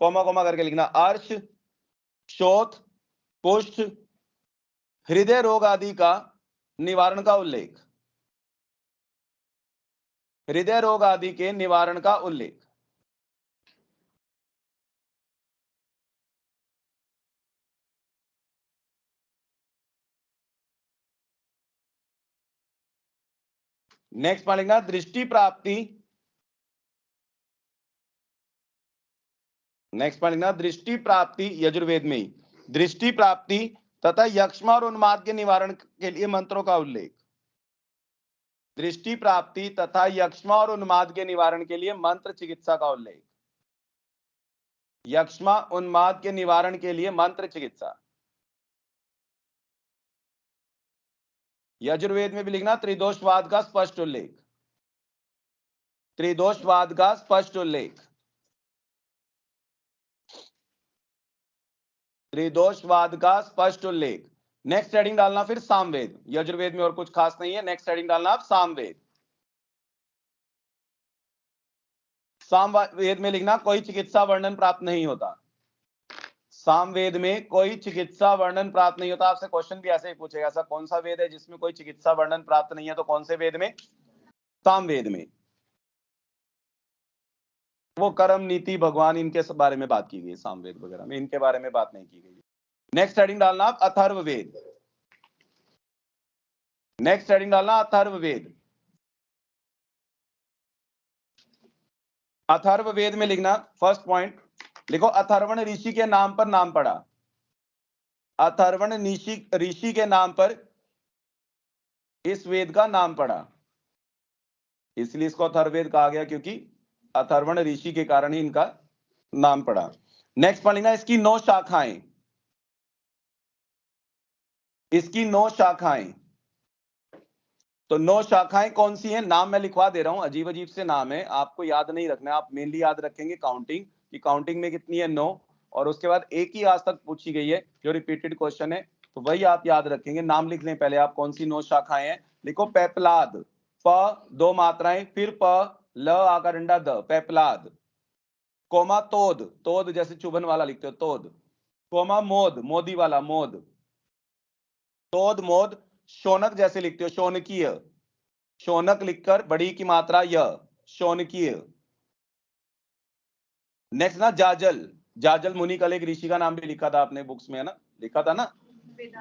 कोमा कोमा करके लिखना, अर्श, शोथ, कुष्ठ, हृदय रोग आदि का निवारण का उल्लेख, हृदय रोग आदि के निवारण का उल्लेख। नेक्स्ट पॉइंट लिखना, दृष्टि प्राप्ति, नेक्स्ट पॉइंट लिखना, दृष्टि प्राप्ति यजुर्वेद में ही दृष्टि प्राप्ति तथा यक्ष्मा और उन्माद के निवारण के लिए मंत्रों का उल्लेख, दृष्टि प्राप्ति तथा यक्ष्मा और उन्माद के निवारण के लिए मंत्र चिकित्सा का उल्लेख, यक्ष्मा उन्माद के निवारण के लिए मंत्र चिकित्सा। यजुर्वेद में भी लिखना, त्रिदोषवाद का स्पष्ट उल्लेख, त्रिदोषवाद का स्पष्ट उल्लेख, त्रिदोषवाद का स्पष्ट उल्लेख। नेक्स्ट हेडिंग डालना फिर सामवेद। यजुर्वेद में और कुछ खास नहीं है, नेक्स्ट हेडिंग डालना आप सामवेद। सामवेद में लिखना, कोई चिकित्सा वर्णन प्राप्त नहीं होता, सामवेद में कोई चिकित्सा वर्णन प्राप्त नहीं होता। आपसे क्वेश्चन भी ऐसे ही पूछेगा, ऐसा कौन सा वेद है जिसमें कोई चिकित्सा वर्णन प्राप्त नहीं है? तो कौन से वेद में? सामवेद में। वो कर्म, नीति, भगवान, इनके बारे में बात की गई है सामवेद वगैरह में, इनके बारे में बात नहीं की गई। नेक्स्ट हेडिंग डालना आप अथर्ववेद, नेक्स्ट हेडिंग डालना अथर्ववेद। अथर्ववेद में लिखना, फर्स्ट पॉइंट लिखो, अथर्वण ऋषि के नाम पर नाम पड़ा, अथर्वण ऋषि के नाम पर इस वेद का नाम पड़ा, इसलिए इसको अथर्ववेद कहा गया, क्योंकि अथर्वण ऋषि के कारण ही इनका नाम पड़ा। नेक्स्ट पॉइंट लिखना, इसकी 9 शाखाएं, इसकी 9 शाखाएं। तो 9 शाखाएं कौन सी हैं? नाम मैं लिखवा दे रहा हूं, अजीब अजीब से नाम है, आपको याद नहीं रखना है। आप मेनली याद रखेंगे काउंटिंग, कि काउंटिंग में कितनी है? 9, और उसके बाद एक ही आज तक पूछी गई है जो रिपीटेड क्वेश्चन है, तो वही आप याद रखेंगे। नाम लिख लें पहले आप, कौन सी 9 शाखाएं हैं। लिखो, पेपलाद, प 2 मात्राएं, फिर प, ल आकार अंडा द, पेपलाद। कोमा तोद, तोद जैसे चुभन वाला लिखते हो तोद। कोमा मोद, मोदी वाला मोद, तोद मोद। शौनक जैसे लिखते हो शौनकीय, शौनक लिखकर बड़ी की मात्रा य, शौनकीय। नेक्स्ट ना जाजल, जाजल मुनि का एक ऋषि का नाम भी लिखा था आपने बुक्स में, है ना, लिखा था ना,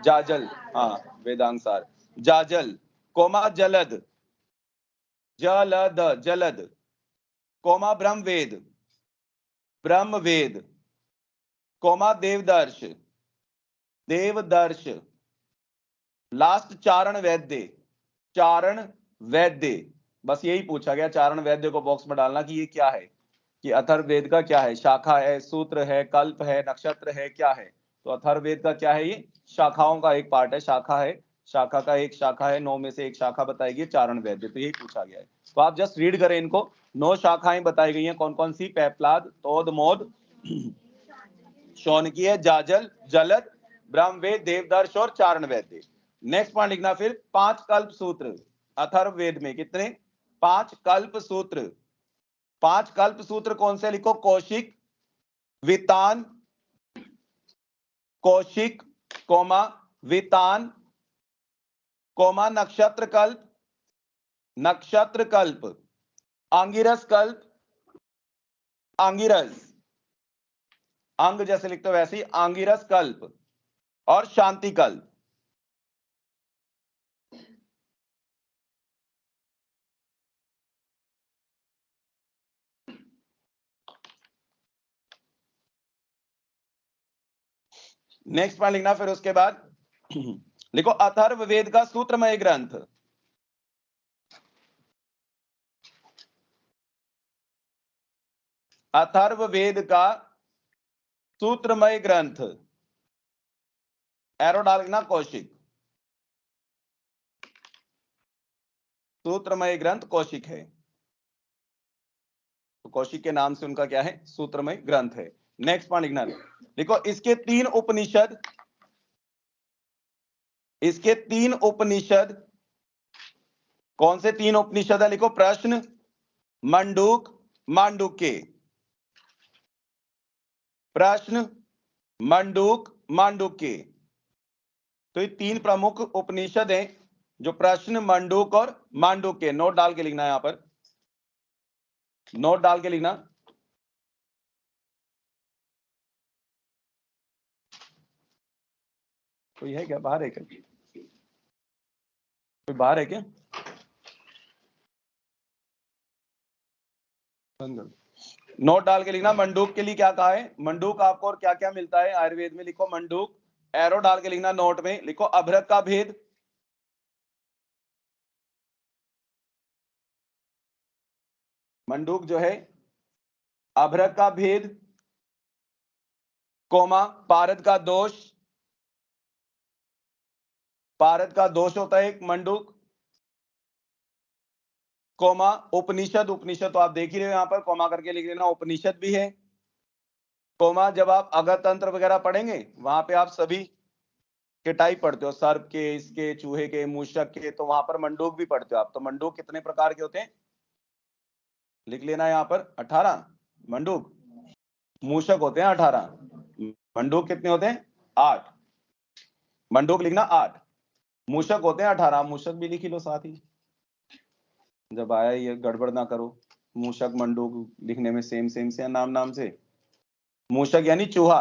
जाजल, हाँ वेदांसार। जाजल, कोमा जलद, जलद जलद। कोमा ब्रह्मवेद, ब्रह्मवेद। कोमा देवदर्श, देवदर्श। लास्ट चारण वैद्य, चारण वैद्य। बस यही पूछा गया, चारण वैद्य को बॉक्स में डालना कि ये क्या है, कि अथर्ववेद का क्या है? शाखा है, सूत्र है, कल्प है, नक्षत्र है, क्या है? तो अथर्ववेद का क्या है? ये शाखाओं का एक पार्ट है, शाखा है, शाखा का एक शाखा है, 9 में से एक शाखा बताएगी चारण वैद्य, तो यही पूछा गया है। तो आप जस्ट रीड करें इनको, 9 शाखाएं बताई गई हैं, कौन कौन सी? पेपलाद, तोद मोद, शौनकीय, जाजल, जलद, ब्रह्मवेद, देवदर्श और चारण वैद्य। नेक्स्ट पॉइंट लिखना फिर, 5 कल्प सूत्र अथर्ववेद में। कितने? 5 कल्प सूत्र। 5 कल्प सूत्र कौन से? लिखो, कौशिक, वितान, कौशिक, कोमा वितान, कोमा नक्षत्र कल्प, नक्षत्र कल्प, आंगिरस कल्प, आंगिरस, अंग जैसे लिखते हो वैसे ही आंगिरस कल्प और शांति कल्प। नेक्स्ट पॉइंट लिखना। फिर उसके बाद लिखो अथर्ववेद का सूत्रमय ग्रंथ, अथर्ववेद का सूत्रमय ग्रंथ, एरो डालना कौशिक, सूत्रमय ग्रंथ कौशिक है, तो कौशिक के नाम से उनका क्या है, सूत्रमय ग्रंथ है। नेक्स्ट पॉइंट लिखना, देखो इसके 3 उपनिषद, इसके 3 उपनिषद कौन से 3 उपनिषद है, लिखो प्रश्न, मंडूक, मांडुक्य, प्रश्न, मंडूक, मांडुक्य। तो ये 3 प्रमुख उपनिषद हैं, जो प्रश्न, मंडूक और मांडुक्य। नोट डाल के लिखना है, यहां पर नोट डाल के लिखना। कोई है क्या, बाहर है क्या, कोई बाहर है क्या? नोट डाल के लिखना। मंडूक के लिए क्या कहा है, मंडूक आपको और क्या क्या मिलता है आयुर्वेद में, लिखो मंडूक, एरो डाल के लिखना नोट में। लिखो अभ्रक का भेद, मंडूक जो है अभ्रक का भेद, कोमा पारद का दोष, पारद का दोष होता है एक मंडूक, कोमा उपनिषद, उपनिषद तो आप देख ही रहे हो यहां पर, कोमा करके लिख लेना, उपनिषद भी है। कोमा जब आप अगतंत्र वगैरह पढ़ेंगे वहां पे आप सभी के टाइप पढ़ते हो, सर्प के, इसके, चूहे के, मूषक के, तो वहां पर मंडूक भी पढ़ते हो आप। तो मंडूक कितने प्रकार के होते हैं, लिख लेना यहां पर 18 मंडूक। मूषक होते हैं 18, मंडूक कितने होते हैं 8, मंडूक लिखना 8, मूषक होते हैं 18, मूषक भी लिख ही लो साथ ही, जब आया ये गड़बड़ ना करो। मूषक मंडूक लिखने में सेम सेम से नाम नाम से। मूषक यानी चूहा,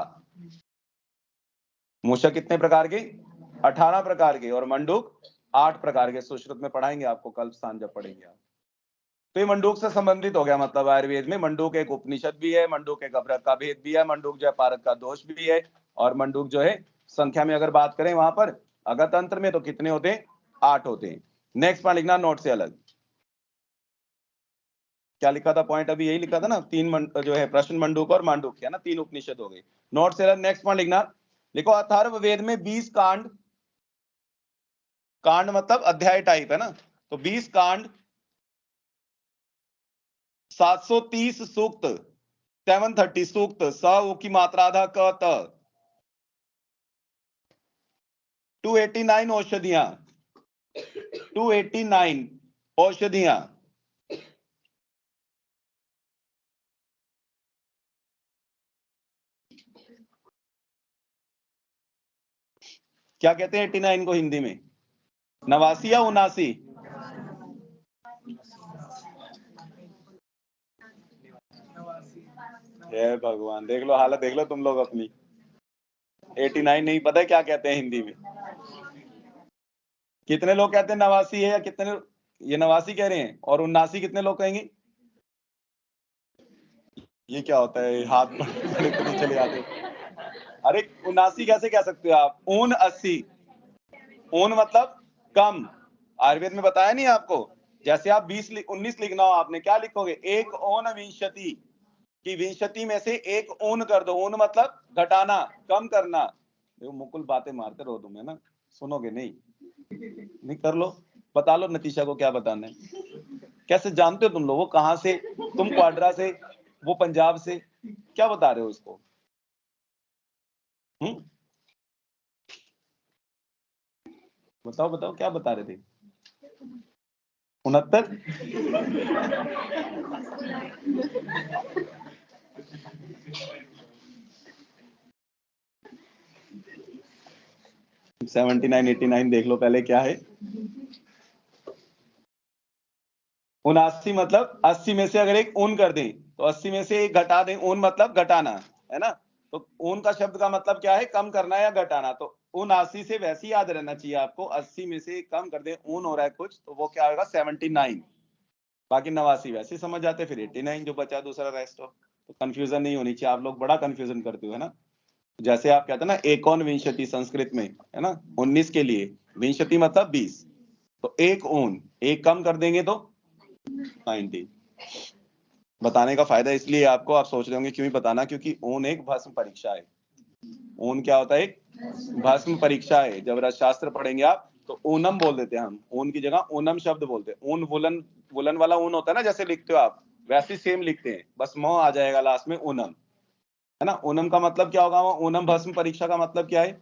मूषक कितने प्रकार के, 18 प्रकार के, और मंडूक 8 प्रकार के। सुश्रुत में पढ़ाएंगे आपको कल्प स्थान जब पढ़ेंगे आप। तो ये मंडूक से संबंधित हो गया, मतलब आयुर्वेद में मंडूक एक उपनिषद भी है, मंडूक एक अभ्रक का भेद भी है, मंडूक जो है पारद का दोष भी है, और मंडूक जो है संख्या में अगर बात करें वहां पर अगतंत्र में तो कितने होते हैं, 8 होते हैं। नेक्स्ट पॉइंट लिखना नोट से अलग, क्या लिखा था पॉइंट, अभी यही लिखा था ना, 3 जो है प्रश्न, मंडूक और मांडुक्य है ना, 3 उपनिषद हो गए। नोट से अलग। नेक्स्ट पॉइंट लिखना, लिखो अथर्ववेद में 20 कांड, कांड मतलब अध्याय टाइप है ना, तो 20 कांड, 730 सूक्त, 730 सूक्त, स उ की मात्रा आधा क त, 289 औषधियां, 289 औषधियां, क्या कहते हैं 89 को हिंदी में, 89 या 79? हे भगवान, देख लो हालत, देख लो तुम लोग अपनी, 89 नहीं पता है क्या कहते हैं हिंदी में। कितने लोग कहते हैं 89 है, या कितने, ये 89 कह रहे हैं, और 79 कितने लोग कहेंगे? ये क्या होता है, हाथ पर चले जाते। अरे 79 कैसे कह सकते हो आप, 79, ऊन मतलब कम, आयुर्वेद में बताया नहीं आपको, जैसे आप 19 लिखना हो आपने क्या लिखोगे, एक ओन विंशति, कि विंशति में से एक ऊन कर दो, ऊन मतलब घटाना, कम करना। देखो मुकुल बातें मारते रहो तुम, है ना, सुनोगे नहीं कर लो, बता लो नतीशा को क्या बताना है, कैसे जानते हो तुम लोग, वो कहां से, तुम क्वाड्रा से, वो पंजाब से, क्या बता रहे हो इसको? बताओ बताओ क्या बता रहे थे, 69, 79, 89 देख लो पहले क्या है। 79 मतलब 80 में से अगर एक ऊन कर दें तो 80 में से एक घटा दें, ऊन मतलब घटाना है ना। तो ऊन का शब्द का मतलब क्या है, कम करना या घटाना। तो 79 से वैसे ही याद रहना चाहिए आपको, 80 में से कम कर दें, ऊन हो रहा है कुछ, तो वो क्या होगा 79। बाकी 89 वैसे समझ जाते, फिर 89 जो बचा दूसरा रेस्ट हो। तो कंफ्यूजन नहीं होनी चाहिए, आप लोग बड़ा कंफ्यूजन करते हो है ना। जैसे आप कहते हैं ना एकोन विंशति संस्कृत में है ना, 19 के लिए विंशति मतलब 20, तो एक ऊन, एक कम कर देंगे तो 90। बताने का फायदा इसलिए आपको, आप सोच रहे होंगे क्यों ही बताना, क्योंकि ऊन एक भस्म परीक्षा है। ऊन क्या होता है, एक भस्म परीक्षा है। जब रसशास्त्र पढ़ेंगे आप तो ऊनम बोल देते हैं हम, ऊन की जगह ऊनम शब्द बोलते हैं। ऊन वुलन, वुलन वाला ऊन होता है ना, जैसे लिखते हो आप वैसे सेम लिखते हैं, बस म आ जाएगा लास्ट में, ऊनम है ना। ऊनम का मतलब क्या होगा, ऊनम भस्म परीक्षा का मतलब क्या है,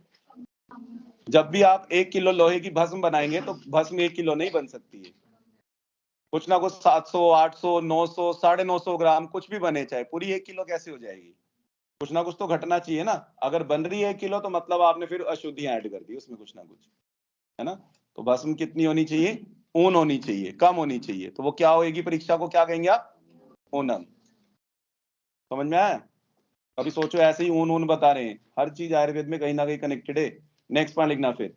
जब भी आप 1 किलो लोहे की भस्म बनाएंगे तो भस्म 1 किलो नहीं बन सकती है, कुछ ना कुछ 700, 800, 900, 950 ग्राम कुछ भी बने, चाहे पूरी 1 किलो कैसे हो जाएगी, कुछ ना कुछ तो घटना चाहिए ना। अगर बन रही है 1 किलो तो मतलब आपने फिर अशुद्धियां ऐड कर दी उसमें कुछ ना कुछ, है ना। तो भस्म कितनी होनी चाहिए, ऊन होनी चाहिए, कम होनी चाहिए। तो वो क्या होगी परीक्षा को, क्या कहेंगे आप, ऊनम। समझ में आया। कभी सोचो ऐसे ही ऊन ऊन बता रहे हैं, हर चीज आयुर्वेद में कहीं ना कहीं कनेक्टेड है। नेक्स्ट पॉइंट लिखना फिर,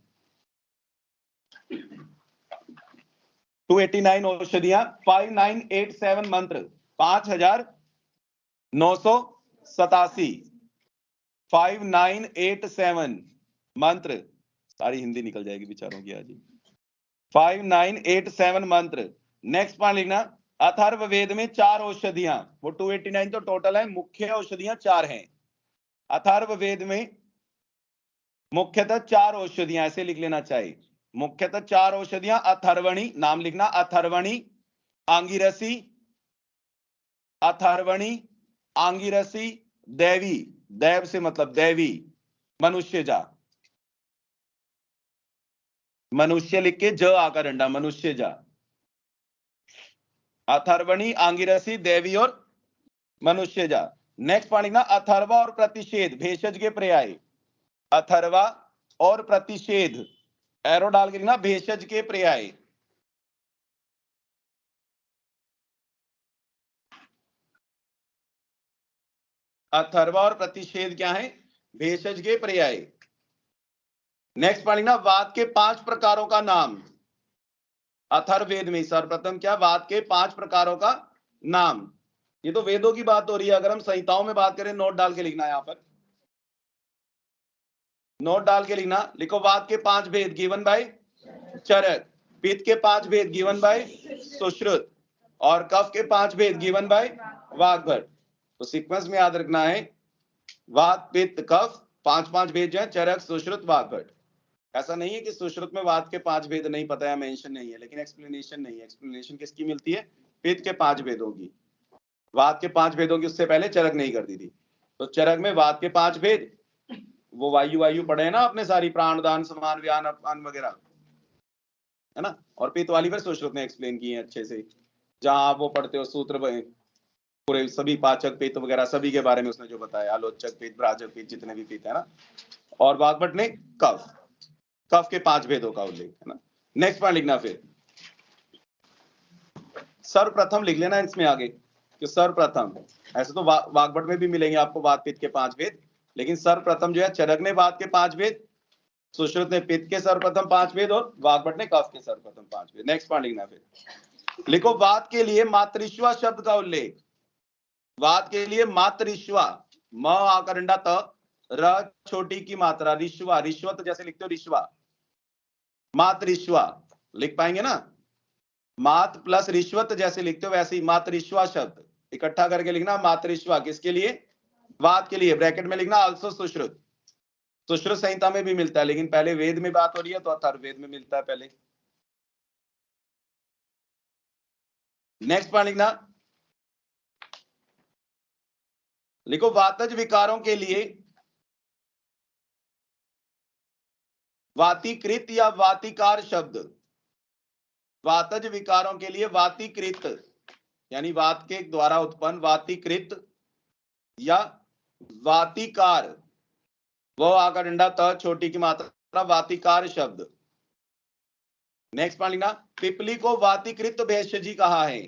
289 औषधियां, 5987 मंत्र, 5987, 5987 मंत्र, सारी हिंदी निकल जाएगी बेचारों की आज ही। 5987 मंत्र। नेक्स्ट पॉइंट लिखना, अथर्ववेद में 4 औषधियां, वो 289 तो टोटल है, मुख्य औषधियां 4 हैं। अथर्ववेद में मुख्यतः 4 औषधियां, ऐसे लिख लेना चाहिए, मुख्यतः 4 औषधियां। अथर्वणी, नाम लिखना, अथर्वणी, आंगिरसी, अथर्वणी, आंगिरसी, देवी, देव से मतलब देवी, मनुष्यजा, मनुष्य लिख के ज आकर अंडा, मनुष्यजा। अथर्वणी, आंगिरसी, देवी और मनुष्यजा। नेक्स्ट पॉइंट लिखना, अथर्वा और प्रतिषेध, भेषज के पर्याय। अथर्वा और प्रतिषेध, एरो डाल के लिखना, भेषज के पर्याय। अथर्वा और प्रतिषेध क्या है, भेषज के पर्याय। नेक्स्ट पॉइंट लिखना, वात के 5 प्रकारों का नाम। अथर्ववेद में सर्वप्रथम क्या, वात के 5 प्रकारों का नाम। ये तो वेदों की बात हो रही है, अगर हम संहिताओं में बात करें, नोट डाल के लिखना, यहां पर नोट डाल के लिखना, लिखो वात के 5 भेद गिवन बाय चरक, पित्त के 5 भेद गिवन बाय सुश्रुत, और कफ के 5 भेद गिवन बाय वाग्भट। तो सीक्वेंस में याद रखना है, वात पित्त कफ 5 भेद जो है, चरक सुश्रुत वाग्भट। ऐसा नहीं है कि सुश्रुत में वात के 5 भेद नहीं पता है, मेंशन नहीं है, लेकिन एक्सप्लेनेशन नहीं है। एक्सप्लेनेशन किसकी मिलती है, पित्त के 5 भेदों की। वात के 5 भेदों की उससे पहले चरक नहीं करती थी। तो चरक में वात के 5 भेद, वो वायु पढ़े है ना आपने सारी, प्राणदान, समान, व्यान, अपान वगैरह, है ना। और पित्त वाली पर सुश्रुत ने एक्सप्लेन की है अच्छे से, जहां आप वो पढ़ते हो सूत्र पूरे सभी पाचक पित्त वगैरह सभी के बारे में उसने जो बताया, आलोचक पित्त, भ्राजक पित्त, जितने भी पित्त है ना। और वाग्भट ने कफ, कफ के 5 भेदों का उल्लेख, है ना। नेक्स्ट पॉइंट लिखना फिर, सर्वप्रथम लिख लेना इसमें आगे कि सर्वप्रथम, ऐसे तो वाग्भट में भी मिलेंगे आपको वात पित्त के 5 भेद, लेकिन सर्वप्रथम जो है चरक ने वात के 5 भेद, सुश्रुत ने पित्त के सर्वप्रथम 5 भेद, और वाग्भट ने कफ के सर्वप्रथम 5 भेद। नेक्स्ट पॉइंट लिखना फिर, लिखो वात के लिए मातृश्वा शब्द का उल्लेख। वात के लिए मातृश्वा, म आकर अंडा त, र छोटी की मात्रा, रिश्वा, रिश्वत जैसे लिखते हो रिश्वा, मातृश्वा लिख पाएंगे ना, मात प्लस रिश्वत जैसे लिखते हो वैसे ही मातृश्वा शब्द इकट्ठा करके लिखना, मातृश्वा किसके लिए, वात के लिए। ब्रैकेट में लिखना आल्सो सुश्रुत, सुश्रुत संहिता में भी मिलता है, लेकिन पहले वेद में बात हो रही है तो अथर्ववेद में मिलता है पहले। नेक्स्ट पॉइंट लिखना, लिखो वातज विकारों के लिए वातीकृत या वातिकार शब्द। वातज विकारों के लिए वातीकृत यानी वात के द्वारा उत्पन्न, वातीकृत या वातिकार, वो आकर अंडा त छोटी की मात्रा, वातिकार शब्द। नेक्स्ट पॉइंट लिखना, पिपली को वातीकृत भेषजी कहा है।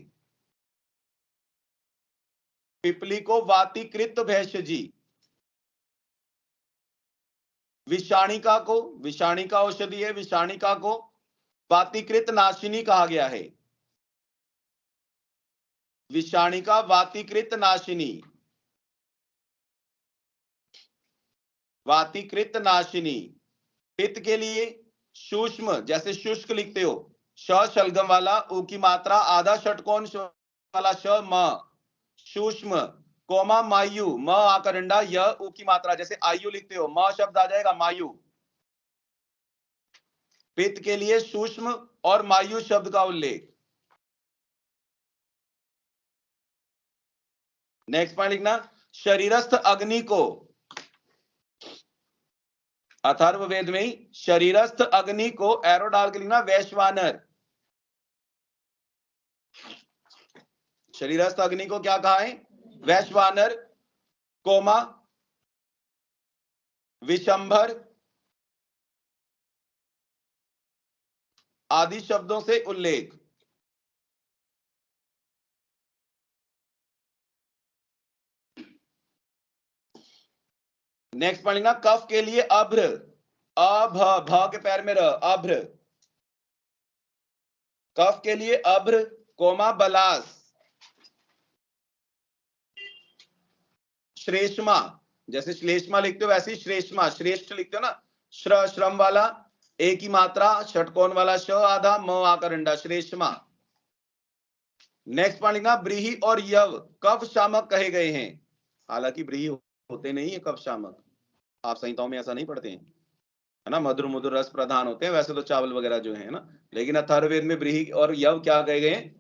पिपली को वातीकृत भेषजी। विषाणिका को, विषाणिका औषधि है, विषाणिका को वातीकृत नाशिनी कहा गया है। विषाणिका वातीकृत नाशिनी, वातीकृत नाशिनी। पित्त के लिए सूक्ष्म, जैसे शुष्क लिखते हो, श शलगम वाला, उ की मात्रा आधा षटकोण वाला श म, सूक्ष्म, कोमा मायु, म आकरंडा, य उ की मात्रा, जैसे आयु लिखते हो, म शब्द आ जाएगा मायु। पित्त के लिए सूक्ष्म और मायु शब्द का उल्लेख। नेक्स्ट पॉइंट लिखना, शरीरस्थ अग्नि को, अथर्ववेद में ही शरीरस्थ अग्नि को एरो डाल के लिखना वैश्वानर। शरीरस्थ अग्नि को क्या कहा है? वैश्वानर, कोमा विशंभर आदि शब्दों से उल्लेख। नेक्स्ट पॉइंट लिखना, कफ के लिए अभ्र, अभ भ के पैर में र, अभ्र। कफ के लिए अभ्र, कोमा बलास, श्लेष्मा, जैसे श्लेष्मा लिखते हो वैसे ही श्लेष्मा, श्रेष्ठ लिखते हो ना, श्रम वाला, एक ही मात्रा, षटकोण वाला श आधा, म आकरंडा, श्लेष्मा। नेक्स्ट पॉइंट लिखना, ब्रीही और यव कफ शामक कहे गए हैं। हालांकि ब्रीही होते नहीं है कफ शामक, आप संहिताओं में ऐसा नहीं पढ़ते हैं, है ना, मधुर मधुर रस प्रधान होते हैं वैसे तो चावल वगैरह जो है ना, लेकिन अथर्ववेद में ब्रीही और यव क्या कहे गए हैं?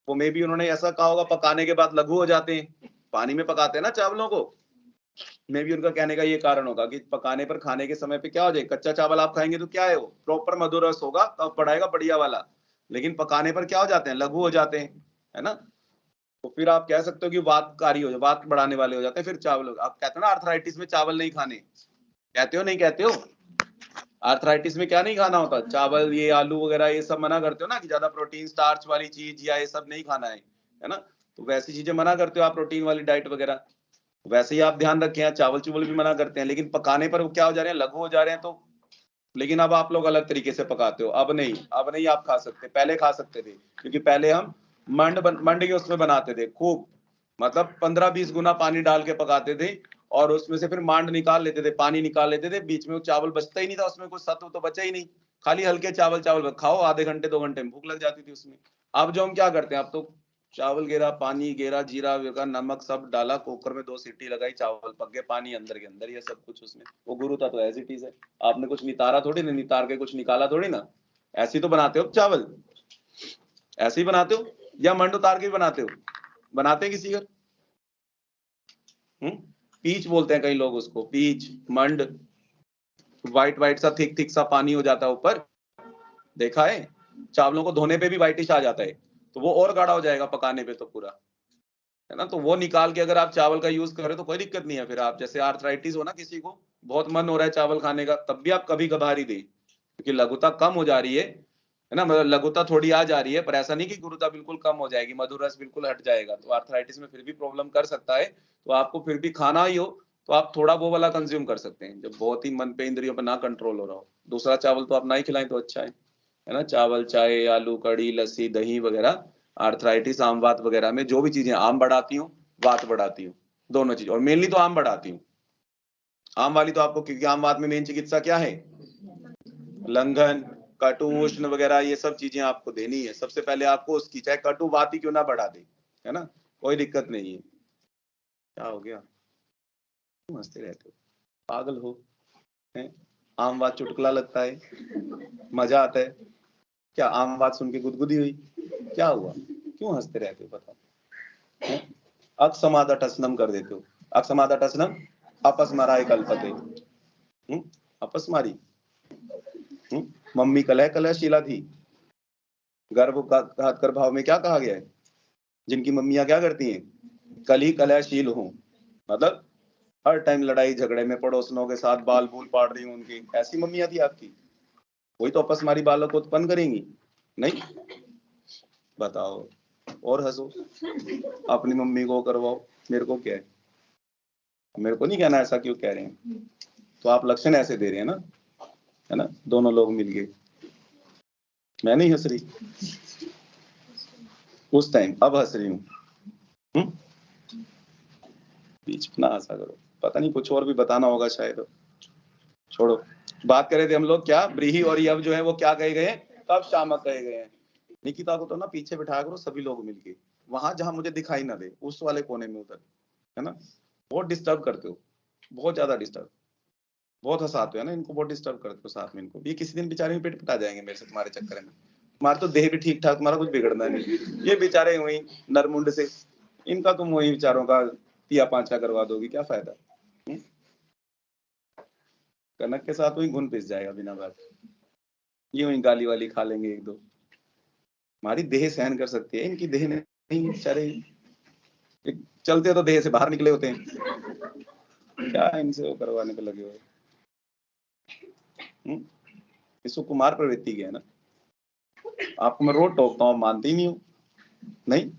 वो में भी उन्होंने ऐसा कहा होगा, पकाने के बाद लघु हो जाते हैं, पानी में पकाते हैं ना चावलों को, में भी उनका कहने का ये कारण होगा कि पकाने पर खाने के समय पे क्या हो जाए, कच्चा चावल आप खाएंगे तो क्या है, वो प्रॉपर मधुर रस होगा तब पड़ाएगा बढ़िया वाला, लेकिन पकाने पर क्या हो जाते हैं, लघु हो जाते हैं, है ना। तो फिर आप कह सकते हो कि वातकारी हो जाए, वात बढ़ाने वाले हो जाते हैं फिर चावल। आप कहते हो ना आर्थराइटिस में चावल नहीं खाने, कहते हो नहीं कहते हो? आर्थराइटिस में क्या नहीं खाना होता? चावल, ये आलू वगैरह ये सब मना करते हो ना, कि ज्यादा प्रोटीन स्टार्च वाली चीज या ये सब नहीं खाना है ना, तो वैसी चीजें मना करते हो आप, प्रोटीन वाली डाइट वगैरह। वैसे ही आप ध्यान रखें, चावल चुवल भी मना करते हैं, लेकिन पकाने पर वो क्या हो जा रहे हैं, लघु हो जा रहे हैं। तो लेकिन अब आप लोग अलग तरीके से पकाते हो, अब नहीं आप खा सकते, पहले खा सकते थे, क्योंकि पहले हम मंड के उसमें बनाते थे खूब, मतलब 15-20 गुना पानी डाल के पकाते थे, और उसमें से फिर मांड निकाल लेते थे, पानी निकाल लेते थे, बीच में वो चावल बचता ही नहीं था, उसमें कुछ सत्व तो बचा ही नहीं, खाली हल्के चावल खाओ, आधे घंटे 2 घंटे में भूख लग जाती थी उसमें। अब जो हम क्या करते हैं, अब तो चावल गेरा, पानी गेरा, जीरा वेगा, नमक सब डाला, कुकर में 2 सीटी लगाई, चावल पक गए, पानी अंदर के अंदर, ये सब कुछ उसमें, वो गुरु था तो एज इट इज है, आपने कुछ नितारा थोड़ी ना, नितार के कुछ निकाला थोड़ी ना, ऐसे ही तो बनाते हो चावल, ऐसे ही बनाते हो, या मंड उतार के भी बनाते हो? बनाते हैं किसी घर? पीच बोलते हैं कई लोग उसको, पीच, मंड, व्हाइट सा थिक सा पानी हो जाता है ऊपर, देखा है? चावलों को धोने पे भी व्हाइटिश आ जाता है, तो वो और गाढ़ा हो जाएगा पकाने पे तो पूरा, है ना। तो वो निकाल के अगर आप चावल का यूज करें तो कोई दिक्कत नहीं है। फिर आप जैसे आर्थराइटिस हो ना, किसी को बहुत मन हो रहा है चावल खाने का, तब भी आप कभी कभार ही दें, क्योंकि लघुता कम हो जा रही है ना, मतलब लघुता थोड़ी आ जा रही है, पर ऐसा नहीं कि गुरुता बिल्कुल कम हो जाएगी, मधुर रस बिल्कुल हट जाएगा, तो आर्थराइटिस में फिर भी प्रॉब्लम कर सकता है। तो आपको फिर भी खाना ही हो तो आप थोड़ा वो वाला कंज्यूम कर सकते हैं, जब बहुत ही मन पे इंद्रियों पर ना कंट्रोल हो रहा हो। दूसरा चावल तो आप ना ही खिलाएं तो अच्छा है ना। चावल, चाय, आलू, कड़ी, लस्सी, दही वगैरह आर्थराइटिस, आम वात वगैरह में जो भी चीजें आम बढ़ाती हूँ, वात बढ़ाती हूँ, दोनों चीज, और मेनली तो आम बढ़ाती हूँ, आम वाली तो आपको, क्योंकि आम वात में मेन चिकित्सा क्या है, लंघन, कटु, उष्ण वगैरह, ये सब चीजें आपको देनी है सबसे पहले आपको उसकी, चाहे कटु बात ही क्यों ना बढ़ा दे, है ना, कोई दिक्कत नहीं है। क्या हो गया, हंसते रहते हो, पागल हो हैं? आम बात चुटकुला लगता है, मजा आता है क्या? आम बात सुन के गुदगुदी हुई, क्या हुआ, क्यों हंसते रहते हो बताओ? अक्षमादटस्नम कर देते हो, अक्षमादटस्नम अपस्मराय कल्पते, अपस्मारी, मम्मी कलह कलहशीला थी, गर्भघात कर भाव में क्या कहा गया है, जिनकी मम्मियां क्या करती हैं, कल ही कलहशील हो, मतलब हर टाइम लड़ाई झगड़े में, पड़ोसनों के साथ बाल बूल पाड़ रही हूं उनकी, ऐसी मम्मियां थी आपकी? वही तो अपस्मारी बालक उत्पन्न करेंगी। नहीं, बताओ, और हंसो, अपनी मम्मी को करवाओ, मेरे को क्या है, मेरे को नहीं कहना ऐसा क्यों कह रहे हैं। तो आप लक्षण ऐसे दे रहे हैं ना, है ना, दोनों लोग मिलके। मैं नहीं हंस रही उस टाइम, अब हंस रही हूँ। बीच में ना हंसा करो, पता नहीं कुछ और भी बताना होगा शायद, छोड़ो। बात कर रहे थे हम लोग क्या, ब्रीही और यव जो है वो क्या कहे गए, कब शामक कहे गए हैं। निकिता को तो ना पीछे बिठा करो सभी लोग मिलके, वहां जहां मुझे दिखाई ना दे, उस वाले कोने में उधर, है ना। बहुत डिस्टर्ब करते हो, बहुत ज्यादा डिस्टर्ब, बहुत हंसाते हो ना इनको, बहुत डिस्टर्ब करते हो साथ में इनको। ये किसी दिन बेचारे पेट पिटा जाएंगे मेरे से तुम्हारे चक्कर में। तुम्हारा तो देह भी ठीक ठाक, तुम्हारा कुछ बिगड़ना नहीं, ये बेचारे वही नरमुंड से, इनका तुम वही विचारों का तिया पांचा करवा दोगी, क्या फायदा। कनक के साथ वही घुन पिस जाएगा बिना बात, ये वही गाली वाली खा लेंगे एक दो। हमारी देह सहन कर सकती है, इनकी देह नहीं, बेचारे चलते तो देह से बाहर निकले होते हैं, क्या इनसे वो करवाने पे लगे हुए। इसको कुमार प्रवृत्ति की है ना। आपको मैं रोज टोकता हूँ, मानते ही नहीं हो, नहीं,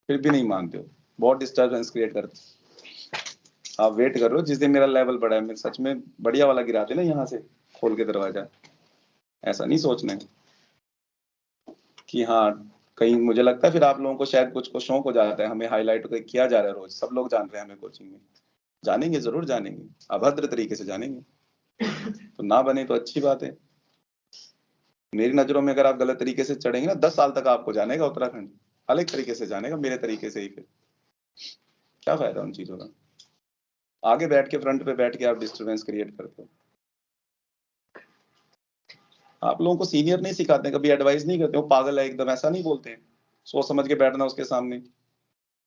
फिर भी नहीं मानते हो, बहुत डिस्टर्बेंस क्रिएट करते। आप वेट कर रहे हो जिस दिन मेरा लेवल बढ़ा है, मैं सच में बढ़िया वाला गिराते ना यहाँ से खोल के दरवाजा। ऐसा नहीं सोचना है कि हाँ कहीं, मुझे लगता है फिर आप लोगों को शायद कुछ को शौक हो जाता है, हमें हाईलाइट किया जा रहा है रोज, सब लोग जान रहे हैं हमें कोचिंग में। जानेंगे, जरूर जानेंगे, अभद्र तरीके से जानेंगे, तो ना बने तो अच्छी बात है। मेरी नजरों में अगर आप गलत तरीके से चढ़ेंगे ना, 10 साल तक आपको जानेगा उत्तराखंड, अलग तरीके से जानेगा, मेरे तरीके से ही। फिर क्या फायदा उन चीजों का, आगे बैठ के फ्रंट पे बैठ के आप डिस्टर्बेंस क्रिएट करते हो। आप लोगों को सीनियर नहीं सिखाते, कभी एडवाइस नहीं करते हो, पागल है एकदम, ऐसा नहीं बोलते हैं। सोच समझ के बैठना उसके सामने,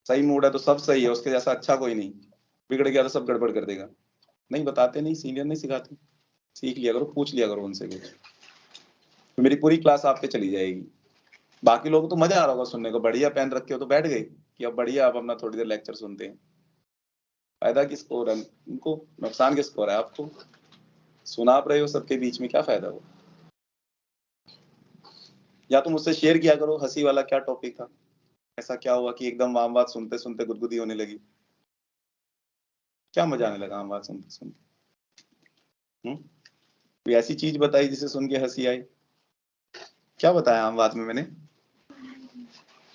सही मूड है तो सब सही है, उसके जैसा अच्छा कोई नहीं, बिगड़ गया तो सब गड़बड़ कर देगा। नहीं बताते, नहीं, सीनियर नहीं सिखाते। सीख लिया करो, पूछ लिया करो उनसे कुछ, तो मेरी पूरी क्लास आप पे चली जाएगी। बाकी लोगों को तो मजा आ रहा होगा सुनने को, बढ़िया पेन रखे हो तो बैठ गए कि अब बढ़िया, आप अपना थोड़ी देर लेक्चर सुनते हैं। फायदा किसको हो रहा है, उनको, नुकसान किसको हो रहा है, आपको। सुना आप रहे हो सबके बीच में, क्या फायदा हो। या तो मुझसे शेयर किया करो, हंसी वाला क्या टॉपिक था, ऐसा क्या हुआ कि एकदम आम बात सुनते सुनते गुदगुदी होने लगी, क्या मजा आने लगा आम बात सुनते सुनते। कोई ऐसी चीज बताई जिसे सुन के हंसी आई, क्या बताया आम बात में मैंने,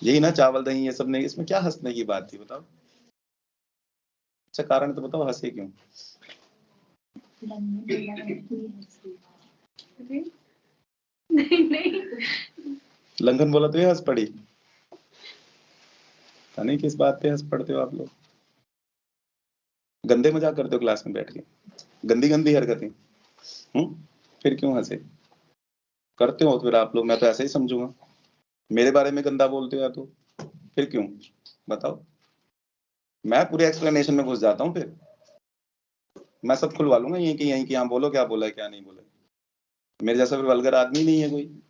यही ना, चावल दही ये सब नहीं, इसमें क्या हंसने की बात थी बताओ। अच्छा कारण तो बताओ, हंसे क्यों। नहीं लंघन बोला तो ये हंस पड़ी, नहीं किस बात पे हंस पड़ते हो आप लोग। गंदे मजाक करते हो क्लास में बैठ के, गंदी गंदी हरकतें, फिर क्यों हंसे करते हो फिर आप लोग, मैं तो ऐसे ही समझूंगा। मेरे बारे में गंदा बोलते हो या तो फिर क्यों, बताओ। मैं पूरे एक्सप्लेनेशन में घुस जाता हूँ, फिर मैं सब खुलवा लूंगा यहीं कि यहाँ बोलो क्या बोला है क्या नहीं बोला है। मेरे जैसा फिर वल्गर आदमी नहीं है कोई।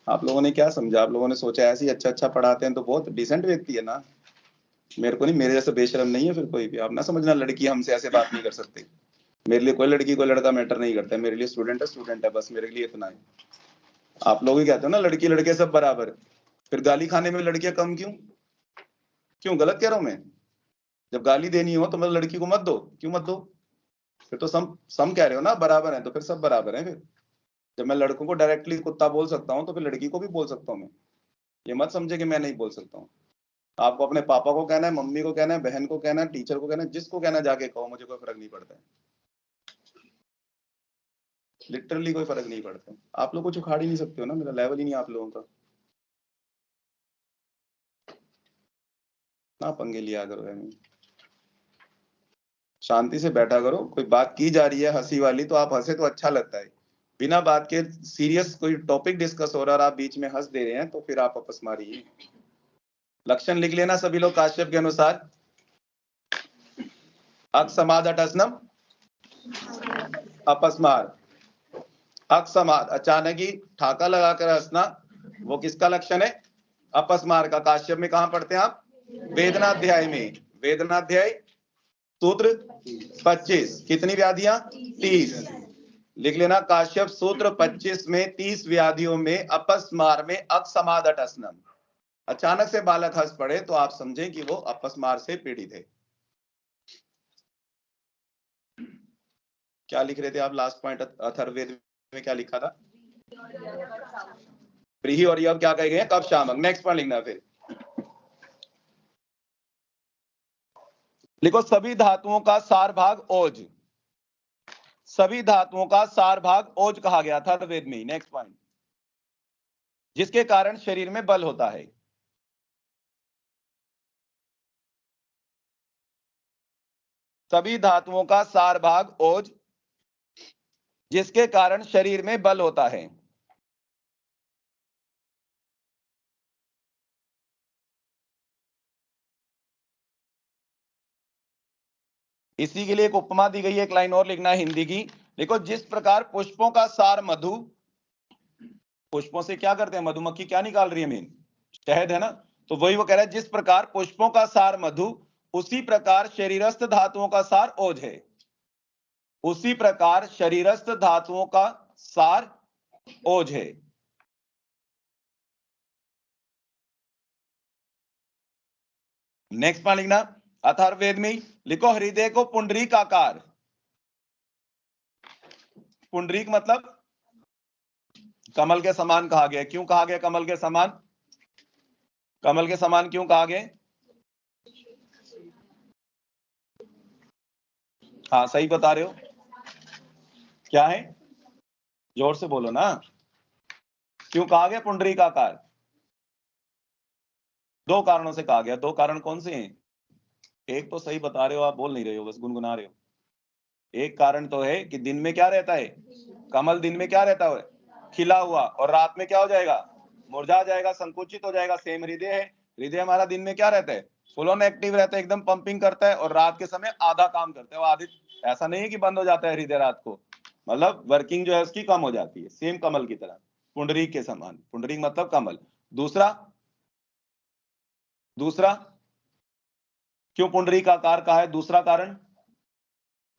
आप लोगों ने क्या समझा, आप लोगों ने सोचा ऐसे ही अच्छा अच्छा पढ़ाते हैं तो बहुत डिसेंट व्यक्ति है ना। मेरे को नहीं, मेरे जैसे बेशरम नहीं है फिर कोई भी। आप ना समझना लड़की हमसे ऐसे बात नहीं कर सकते। मेरे लिए कोई लड़की कोई लड़का मैटर नहीं करता है, मेरे लिए स्टूडेंट है बस, मेरे लिए इतना है। आप लोग ही कहते हो ना लड़की लड़के सब बराबर, फिर गाली खाने में लड़कियां कम क्यों, क्यों गलत कह रहा हूं मैं। जब गाली देनी हो तो मतलब लड़की को मत दो, क्यों मत दो, फिर तो सम कह रहे हो ना, बराबर है तो फिर सब बराबर है। फिर जब मैं लड़कों को डायरेक्टली कुत्ता बोल सकता हूँ तो फिर लड़की को भी बोल सकता हूँ मैं। ये मत समझे कि मैं नहीं बोल सकता हूँ। आपको अपने पापा को कहना है, मम्मी को कहना है, बहन को कहना है, टीचर को कहना है, जिसको कहना है जाके कहो, मुझे कोई फर्क नहीं पड़ता है, लिटरली कोई फर्क नहीं पड़ता। आप लोग कुछ उखाड़ ही नहीं सकते हो ना, मेरा लेवल ही नहीं आप लोगों का। ना पंगे लिया करो, शांति से बैठा करो। कोई बात की जा रही है हंसी वाली तो आप हंसे तो अच्छा लगता है, बिना बात के सीरियस कोई टॉपिक डिस्कस हो रहा है और आप बीच में हंस दे रहे हैं तो फिर आप अपस मारिए। लक्षण लिख लेना सभी लोग काश्यप के अनुसार। अक्षमाद अटस्नम अपस्मार। अक्षमाद अचानक ही ठाका लगाकर हंसना, वो किसका लक्षण है, अपस्मार का। काश्यप में कहां पढ़ते हैं आप, वेदनाध्याय में। वेदनाध्याय सूत्र 25, कितनी व्याधियां, 30। लिख लेना, काश्यप सूत्र 25 में 30 व्याधियों में अपस्मार में अक्षमादटस्नम। अचानक से बालक हंस पड़े तो आप समझें कि वो अपस्मार से पीड़ित है। क्या लिख रहे थे आप लास्ट पॉइंट अथर्ववेद में, क्या लिखा था? प्रीहि और यव क्या कहे गए? कब शामक। नेक्स्ट पॉइंट लिखना फिर। लिखो, सभी धातुओं का सार भाग ओज। सभी धातुओं का सार भाग ओज कहा गया था वेद में। नेक्स्ट पॉइंट, जिसके कारण शरीर में बल होता है। सभी धातुओं का सार भाग ओज, जिसके कारण शरीर में बल होता है। इसी के लिए एक उपमा दी गई है, एक लाइन और लिखना है हिंदी की। देखो, जिस प्रकार पुष्पों का सार मधु, पुष्पों से क्या करते हैं? मधुमक्खी क्या निकाल रही है? मेन शहद है ना। तो वही वो कह रहा है, जिस प्रकार पुष्पों का सार मधु, उसी प्रकार शरीरस्थ धातुओं का सार ओज है। उसी प्रकार शरीरस्थ धातुओं का सार ओज है। नेक्स्ट पॉइंट लिखना, अथर्ववेद में लिखो, हृदय को पुंडरीक आकार। पुंडरीक मतलब कमल के समान कहा गया। क्यों कहा गया कमल के समान? कमल के समान क्यों कहा गया? हाँ, सही बता रहे हो। क्या है? जोर से बोलो ना। क्यों कहा गया पुंडरीक आकार? दो कारणों से कहा गया। दो कारण कौन से हैं? एक तो सही बता रहे हो आप, बोल नहीं रहे हो, बस गुनगुना रहे हो। एक कारण तो है कि दिन में क्या रहता है? कमल दिन में क्या रहता है? खिला हुआ, और रात में क्या हो जाएगा? मुरझा जाएगा, संकुचित हो जाएगा। सेम हृदय है। हृदय हमारा दिन में क्या रहता है? फुल ऑन एक्टिव रहता है, एकदम पंपिंग करता है, और रात के समय आधा काम करता है। वो आधी, ऐसा नहीं है कि बंद हो जाता है हृदय रात को, मतलब वर्किंग जो है उसकी कम हो जाती है। सेम कमल की तरह, पुंडरीक के समान। पुंडरीक मतलब कमल। दूसरा क्यों पुंडरीक आकार का है? दूसरा कारण,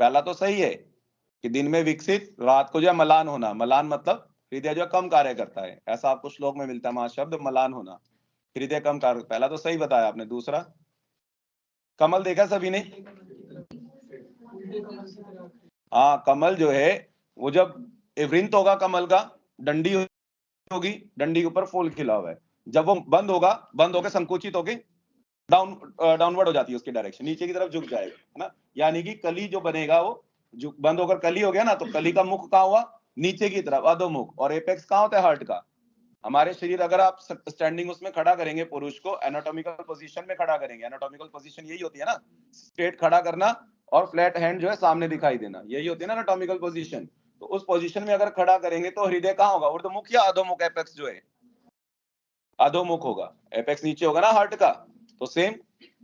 पहला तो सही है कि दिन में विकसित, रात को जो है मलान होना। मलान मतलब हृदय जो कम कार्य करता है, ऐसा आपको श्लोक में मिलता है महाशब्द मलान होना, हृदय कम कार्य। पहला तो सही बताया आपने। दूसरा, कमल देखा सभी ने? हाँ, कमल जो है वो जब वृंत होगा कमल का, डंडी होगी, डंडी के ऊपर फूल खिला हुआ है, जब वो बंद होगा, बंद होकर संकुचित होके डाउनवर्ड हो जाती है, उसकी डायरेक्शन नीचे की तरफ झुक जाएगा, है ना। यानी कि कली जो बनेगा वो बंद होकर कली हो गया ना, तो कली का मुख कहाँ हुआ? नीचे की तरफ, अधोमुख। और एपेक्स कहाँ होता है? हार्ट का। हमारे शरीर, अगर आप स्टैंडिंग उसमें खड़ा करेंगे, पुरुष को एनाटॉमिकल पोजीशन में खड़ा करेंगे, एनाटॉमिकल पोजीशन यही होती है ना, स्ट्रेट खड़ा करना और फ्लैट हैंड जो है सामने दिखाई देना, यही होती है ना एनाटॉमिकल पोजीशन। तो उस पोजीशन में अगर खड़ा करेंगे तो हृदय कहाँ होगा? ऊर्ध्वमुख या अधोमुख? एपेक्स जो है अधोमुख होगा, एपेक्स नीचे होगा ना हार्ट का। तो सेम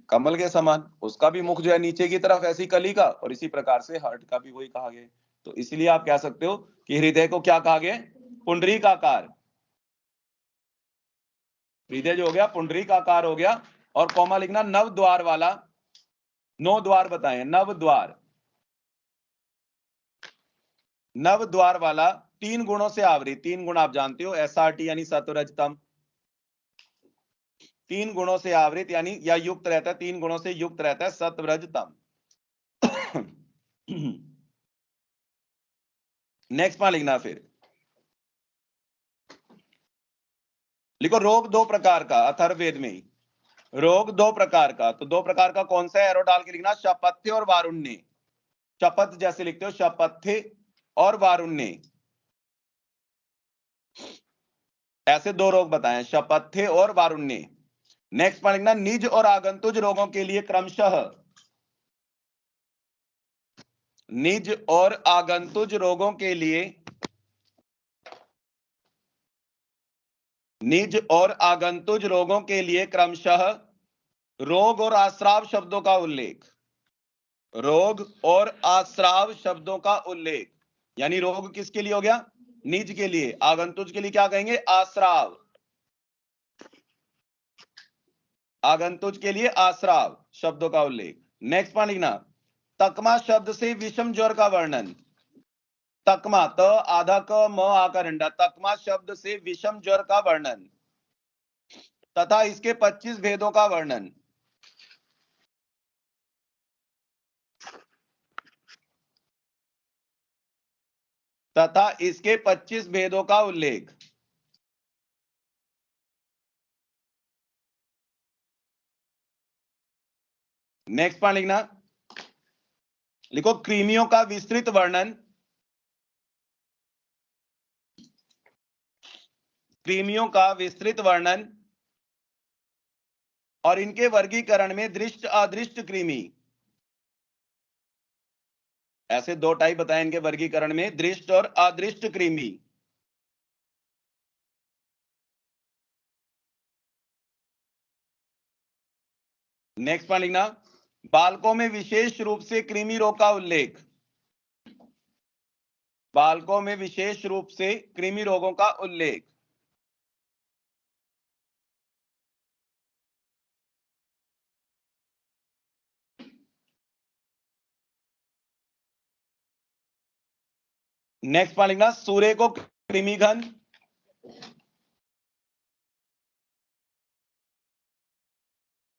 कमल के समान उसका भी मुख जो है नीचे की तरफ, ऐसी कली का, और इसी प्रकार से हार्ट का भी वही कहा गया। तो इसलिए आप कह सकते हो कि हृदय को क्या कहा गया? पुंडरीक आकार। हृदय जो हो गया पुंडरीक आकार हो गया। और कॉमा लिखना, नव द्वार वाला। 9 द्वार बताएं, नव द्वार। नव द्वार वाला, 3 गुणों से आवृत। 3 गुण आप जानते हो, SRT यानी सत्वरजतम। 3 गुणों से आवृत यानी या युक्त रहता है, 3 गुणों से युक्त रहता है, सत्वरजतम। नेक्स्ट पॉइंट लिखना फिर। लिखो, रोग 2 प्रकार का, अथर्ववेद में ही रोग 2 प्रकार का। तो 2 प्रकार का कौन सा है? एरो डाल के लिखना, शपथ्य और वारुण्य। शपथ जैसे लिखते हो, शपथ्य और वारुण्य, ऐसे 2 रोग बताएं, शपथ्य और वारुण्य। नेक्स्ट पॉइंट लिखना, निज और आगंतुज रोगों के लिए क्रमशः, निज और आगंतुज रोगों के लिए, निज और आगंतुज रोगों के लिए क्रमशः रोग और आश्राव शब्दों का उल्लेख। रोग और आश्राव शब्दों का उल्लेख, यानी रोग किसके लिए हो गया? निज के लिए। आगंतुज के लिए क्या कहेंगे? आश्राव। आगंतुज के लिए आश्राव शब्दों का उल्लेख। नेक्स्ट पॉइंट लिखना, तकमा शब्द से विषम ज्वर का वर्णन। तकमा, त आधा क म आकर अंडा, तकमा शब्द से विषम ज्वर का वर्णन तथा इसके 25 भेदों का वर्णन। तथा इसके 25 भेदों का उल्लेख। नेक्स्ट पॉइंट लिखना, लिखो कृमियों का विस्तृत वर्णन, कृमियों का विस्तृत वर्णन और इनके वर्गीकरण में दृष्ट अदृष्ट कृमि, ऐसे दो टाइप बताए इनके वर्गीकरण में, दृष्ट और अदृष्ट कृमि। नेक्स्ट पॉइंट लिखना, बालकों में विशेष रूप से कृमि रोग का उल्लेख, बालकों में विशेष रूप से कृमि रोगों का उल्लेख। नेक्स्ट पॉइंट लिखना, सूर्य को कृमिघन,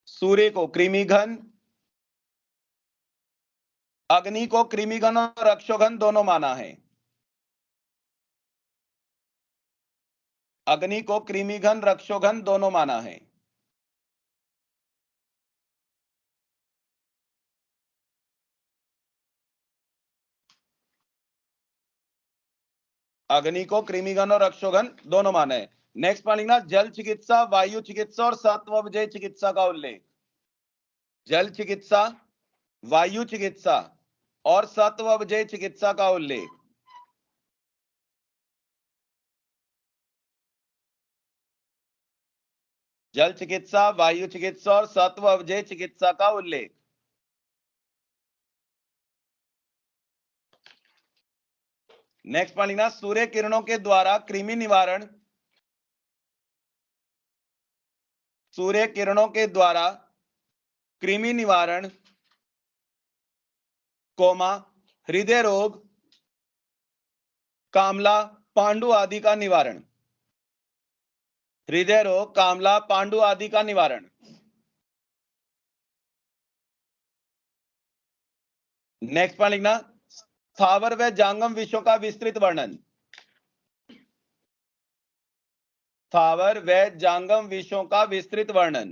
सूर्य को कृमिघन, अग्नि को कृमिघन और रक्षोघन दोनों माना है। अग्नि को कृमिघन रक्षोघन दोनों माना है। अग्नि को कृमिघन और रक्षोघन दोनों माना है। नेक्स्ट पॉइंट लिखना, जल चिकित्सा, वायु चिकित्सा और सत्वजय चिकित्सा का उल्लेख, जल चिकित्सा, वायु चिकित्सा और सत्वजय चिकित्सा का उल्लेख। जल चिकित्सा, वायु चिकित्सा और सत्वजय चिकित्सा का उल्लेख। नेक्स्ट पॉइंट लिखना, सूर्य किरणों के द्वारा कृमि निवारण, सूर्य किरणों के द्वारा कृमि निवारण, कोमा हृदय रोग, कामला, पांडु आदि का निवारण, हृदय रोग, कामला, पांडु आदि का निवारण। नेक्स्ट पॉइंट लिखना, स्थावर व जांगम विषयों का विस्तृत वर्णन, स्थावर व जांगम विषयों का विस्तृत वर्णन।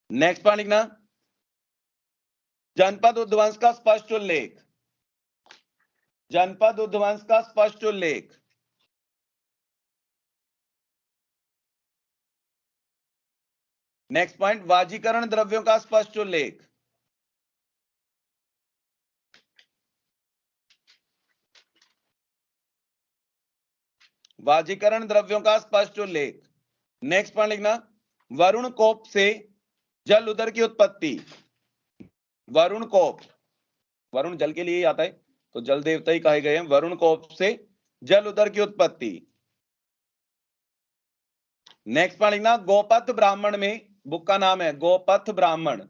नेक्स्ट पॉइंट लिखना, जनपद उद्वंस का स्पष्ट उल्लेख, जनपद उद्वंस का स्पष्ट उल्लेख। नेक्स्ट पॉइंट, वाजीकरण द्रव्यों का स्पष्ट उल्लेख, वाजीकरण द्रव्यों का स्पष्ट उल्लेख। नेक्स्ट पॉइंट लिखना, वरुण कोप से जल उदर की उत्पत्ति, वरुण कोप, वरुण जल के लिए ही आता है तो जल देवता ही कहे गए हैं, वरुण कोप से जल उदर की उत्पत्ति। नेक्स्ट पॉइंट लिखना, गोपथ ब्राह्मण में, बुक का नाम है गोपथ ब्राह्मण,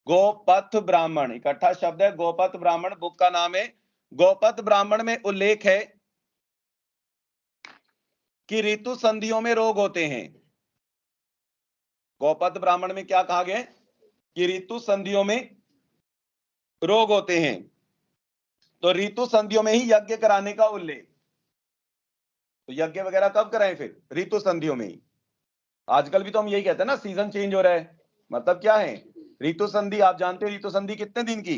गोपथ ब्राह्मण इकट्ठा शब्द है, गोपथ ब्राह्मण बुक का नाम है। गोपथ ब्राह्मण में उल्लेख है कि ऋतु संधियों में रोग होते हैं। गोपथ ब्राह्मण में क्या कहा गया है कि ऋतु संधियों में रोग होते हैं, तो ऋतु संधियों में ही यज्ञ कराने का उल्लेख। तो यज्ञ वगैरह कब कराएं फिर? ऋतु संधियों में ही। आजकल भी तो हम यही कहते हैं ना, सीजन चेंज हो रहा है, मतलब क्या है, ऋतु संधि। आप जानते हो ऋतु संधि कितने दिन की?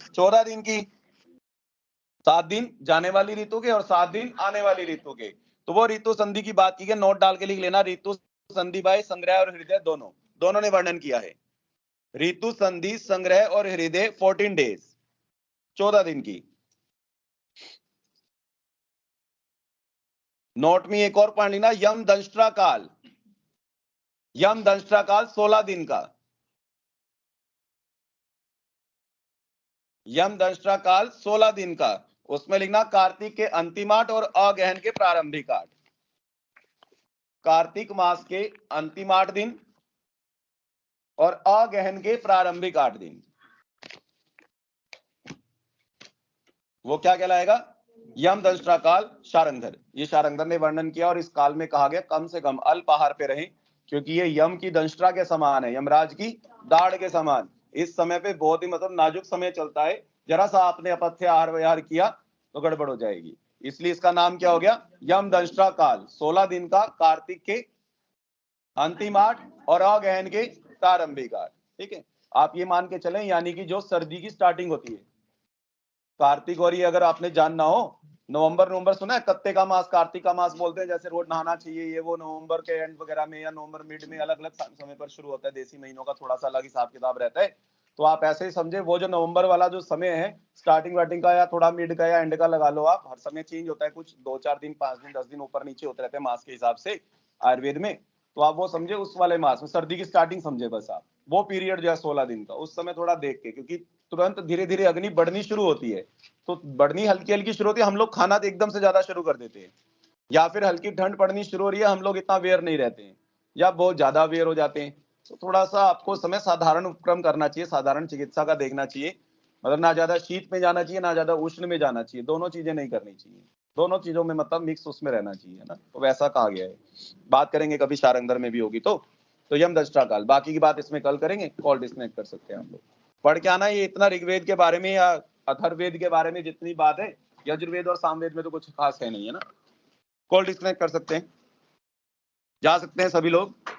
14 दिन की, 7 दिन जाने वाली ऋतु के और 7 दिन आने वाली ऋतु के, तो वो ऋतु संधि की बात की है। नोट डाल के लिख लेना, ऋतु संधि बाय संग्रह और हृदय दोनों ने वर्णन किया है। ऋतु संधि, संग्रह और हृदय 14 डेज, 14 दिन की। नोट में एक और पॉइंट लेना, यम दंष्ट्रा काल, यम दंष्ट्रा काल 16 दिन का, यम दंष्ट्रा काल 16 दिन का। उसमें लिखना कार्तिक के अंतिमाट और अगहन के प्रारंभिक आठ, कार्तिक मास के अंतिम 8 दिन और अगहन के प्रारंभिक 8 दिन, वो क्या कहलाएगा? यम दंष्ट्रा काल शारंगधर। ये शारंगधर ने वर्णन किया और इस काल में कहा गया कम से कम अल्प आहार पे रहें, क्योंकि ये यम की दंष्ट्रा के समान है, यमराज की दाढ़ के समान। इस समय पे बहुत ही मतलब नाजुक समय चलता है, जरा सा आपने अपथ्य आहार विहार किया तो गड़बड़ हो जाएगी। इसलिए इसका नाम क्या हो गया? यम दंष्ट्रा काल। 16 दिन का, कार्तिक के अंतिम 8 और अगहन के प्रारंभिक 8। ठीक है, आप ये मान के चलें, यानी कि जो सर्दी की स्टार्टिंग होती है कार्तिक, और ये अगर आपने जानना हो नवंबर सुना है, कत्ते का मास, कार्तिक का मास बोलते हैं, जैसे रोज नहाना चाहिए, ये वो नवंबर के एंड वगैरह में या नवंबर मिड में अलग अलग समय पर शुरू होता है। देसी महीनों का थोड़ा सा अलग हिसाब किताब रहता है। तो आप ऐसे ही समझे, वो जो नवंबर वाला जो समय है स्टार्टिंग वार्टिंग का, या थोड़ा मिड का या एंड का लगा लो आप, हर समय चेंज होता है, कुछ 2-4 दिन, 5 दिन, 10 दिन ऊपर नीचे होते रहते हैं मास के हिसाब से आयुर्वेद में। तो आप वो समझे उस वाले मास में सर्दी की स्टार्टिंग समझे बस आप, वो पीरियड जो है 16 दिन का, उस समय थोड़ा देख के, क्योंकि तुरंत धीरे धीरे अग्नि बढ़नी शुरू होती है। तो बढ़नी हल्की हल्की शुरू होती है, हम लोग खाना तो एकदम से ज्यादा शुरू कर देते हैं, या फिर हल्की ठंड पड़नी शुरू हो रही है, हम लोग इतना अवेयर नहीं रहते हैं, या बहुत ज्यादा अवेयर हो जाते हैं। तो थोड़ा सा आपको समय साधारण उपक्रम करना चाहिए, साधारण चिकित्सा का देखना चाहिए। मतलब ना ज्यादा शीत में जाना चाहिए, ना ज्यादा उष्ण में जाना चाहिए, दोनों चीजें नहीं करनी चाहिए, दोनों चीजों में मतलब मिक्स उसमें रहना चाहिए, है ना। तो वैसा कहा गया है। बात करेंगे कभी शारंगधर में भी होगी तो यम दंष्ट्रा काल, बाकी की बात इसमें कल करेंगे, कॉल डिस्कनेक्ट कर सकते हैं हम लोग। पढ़ के आना, ये इतना ऋग्वेद के बारे में या अथर्ववेद के बारे में जितनी बात है, यजुर्वेद और सामवेद में तो कुछ खास है नहीं, है ना। कॉल डिस्कनेक्ट कर सकते हैं, जा सकते हैं सभी लोग।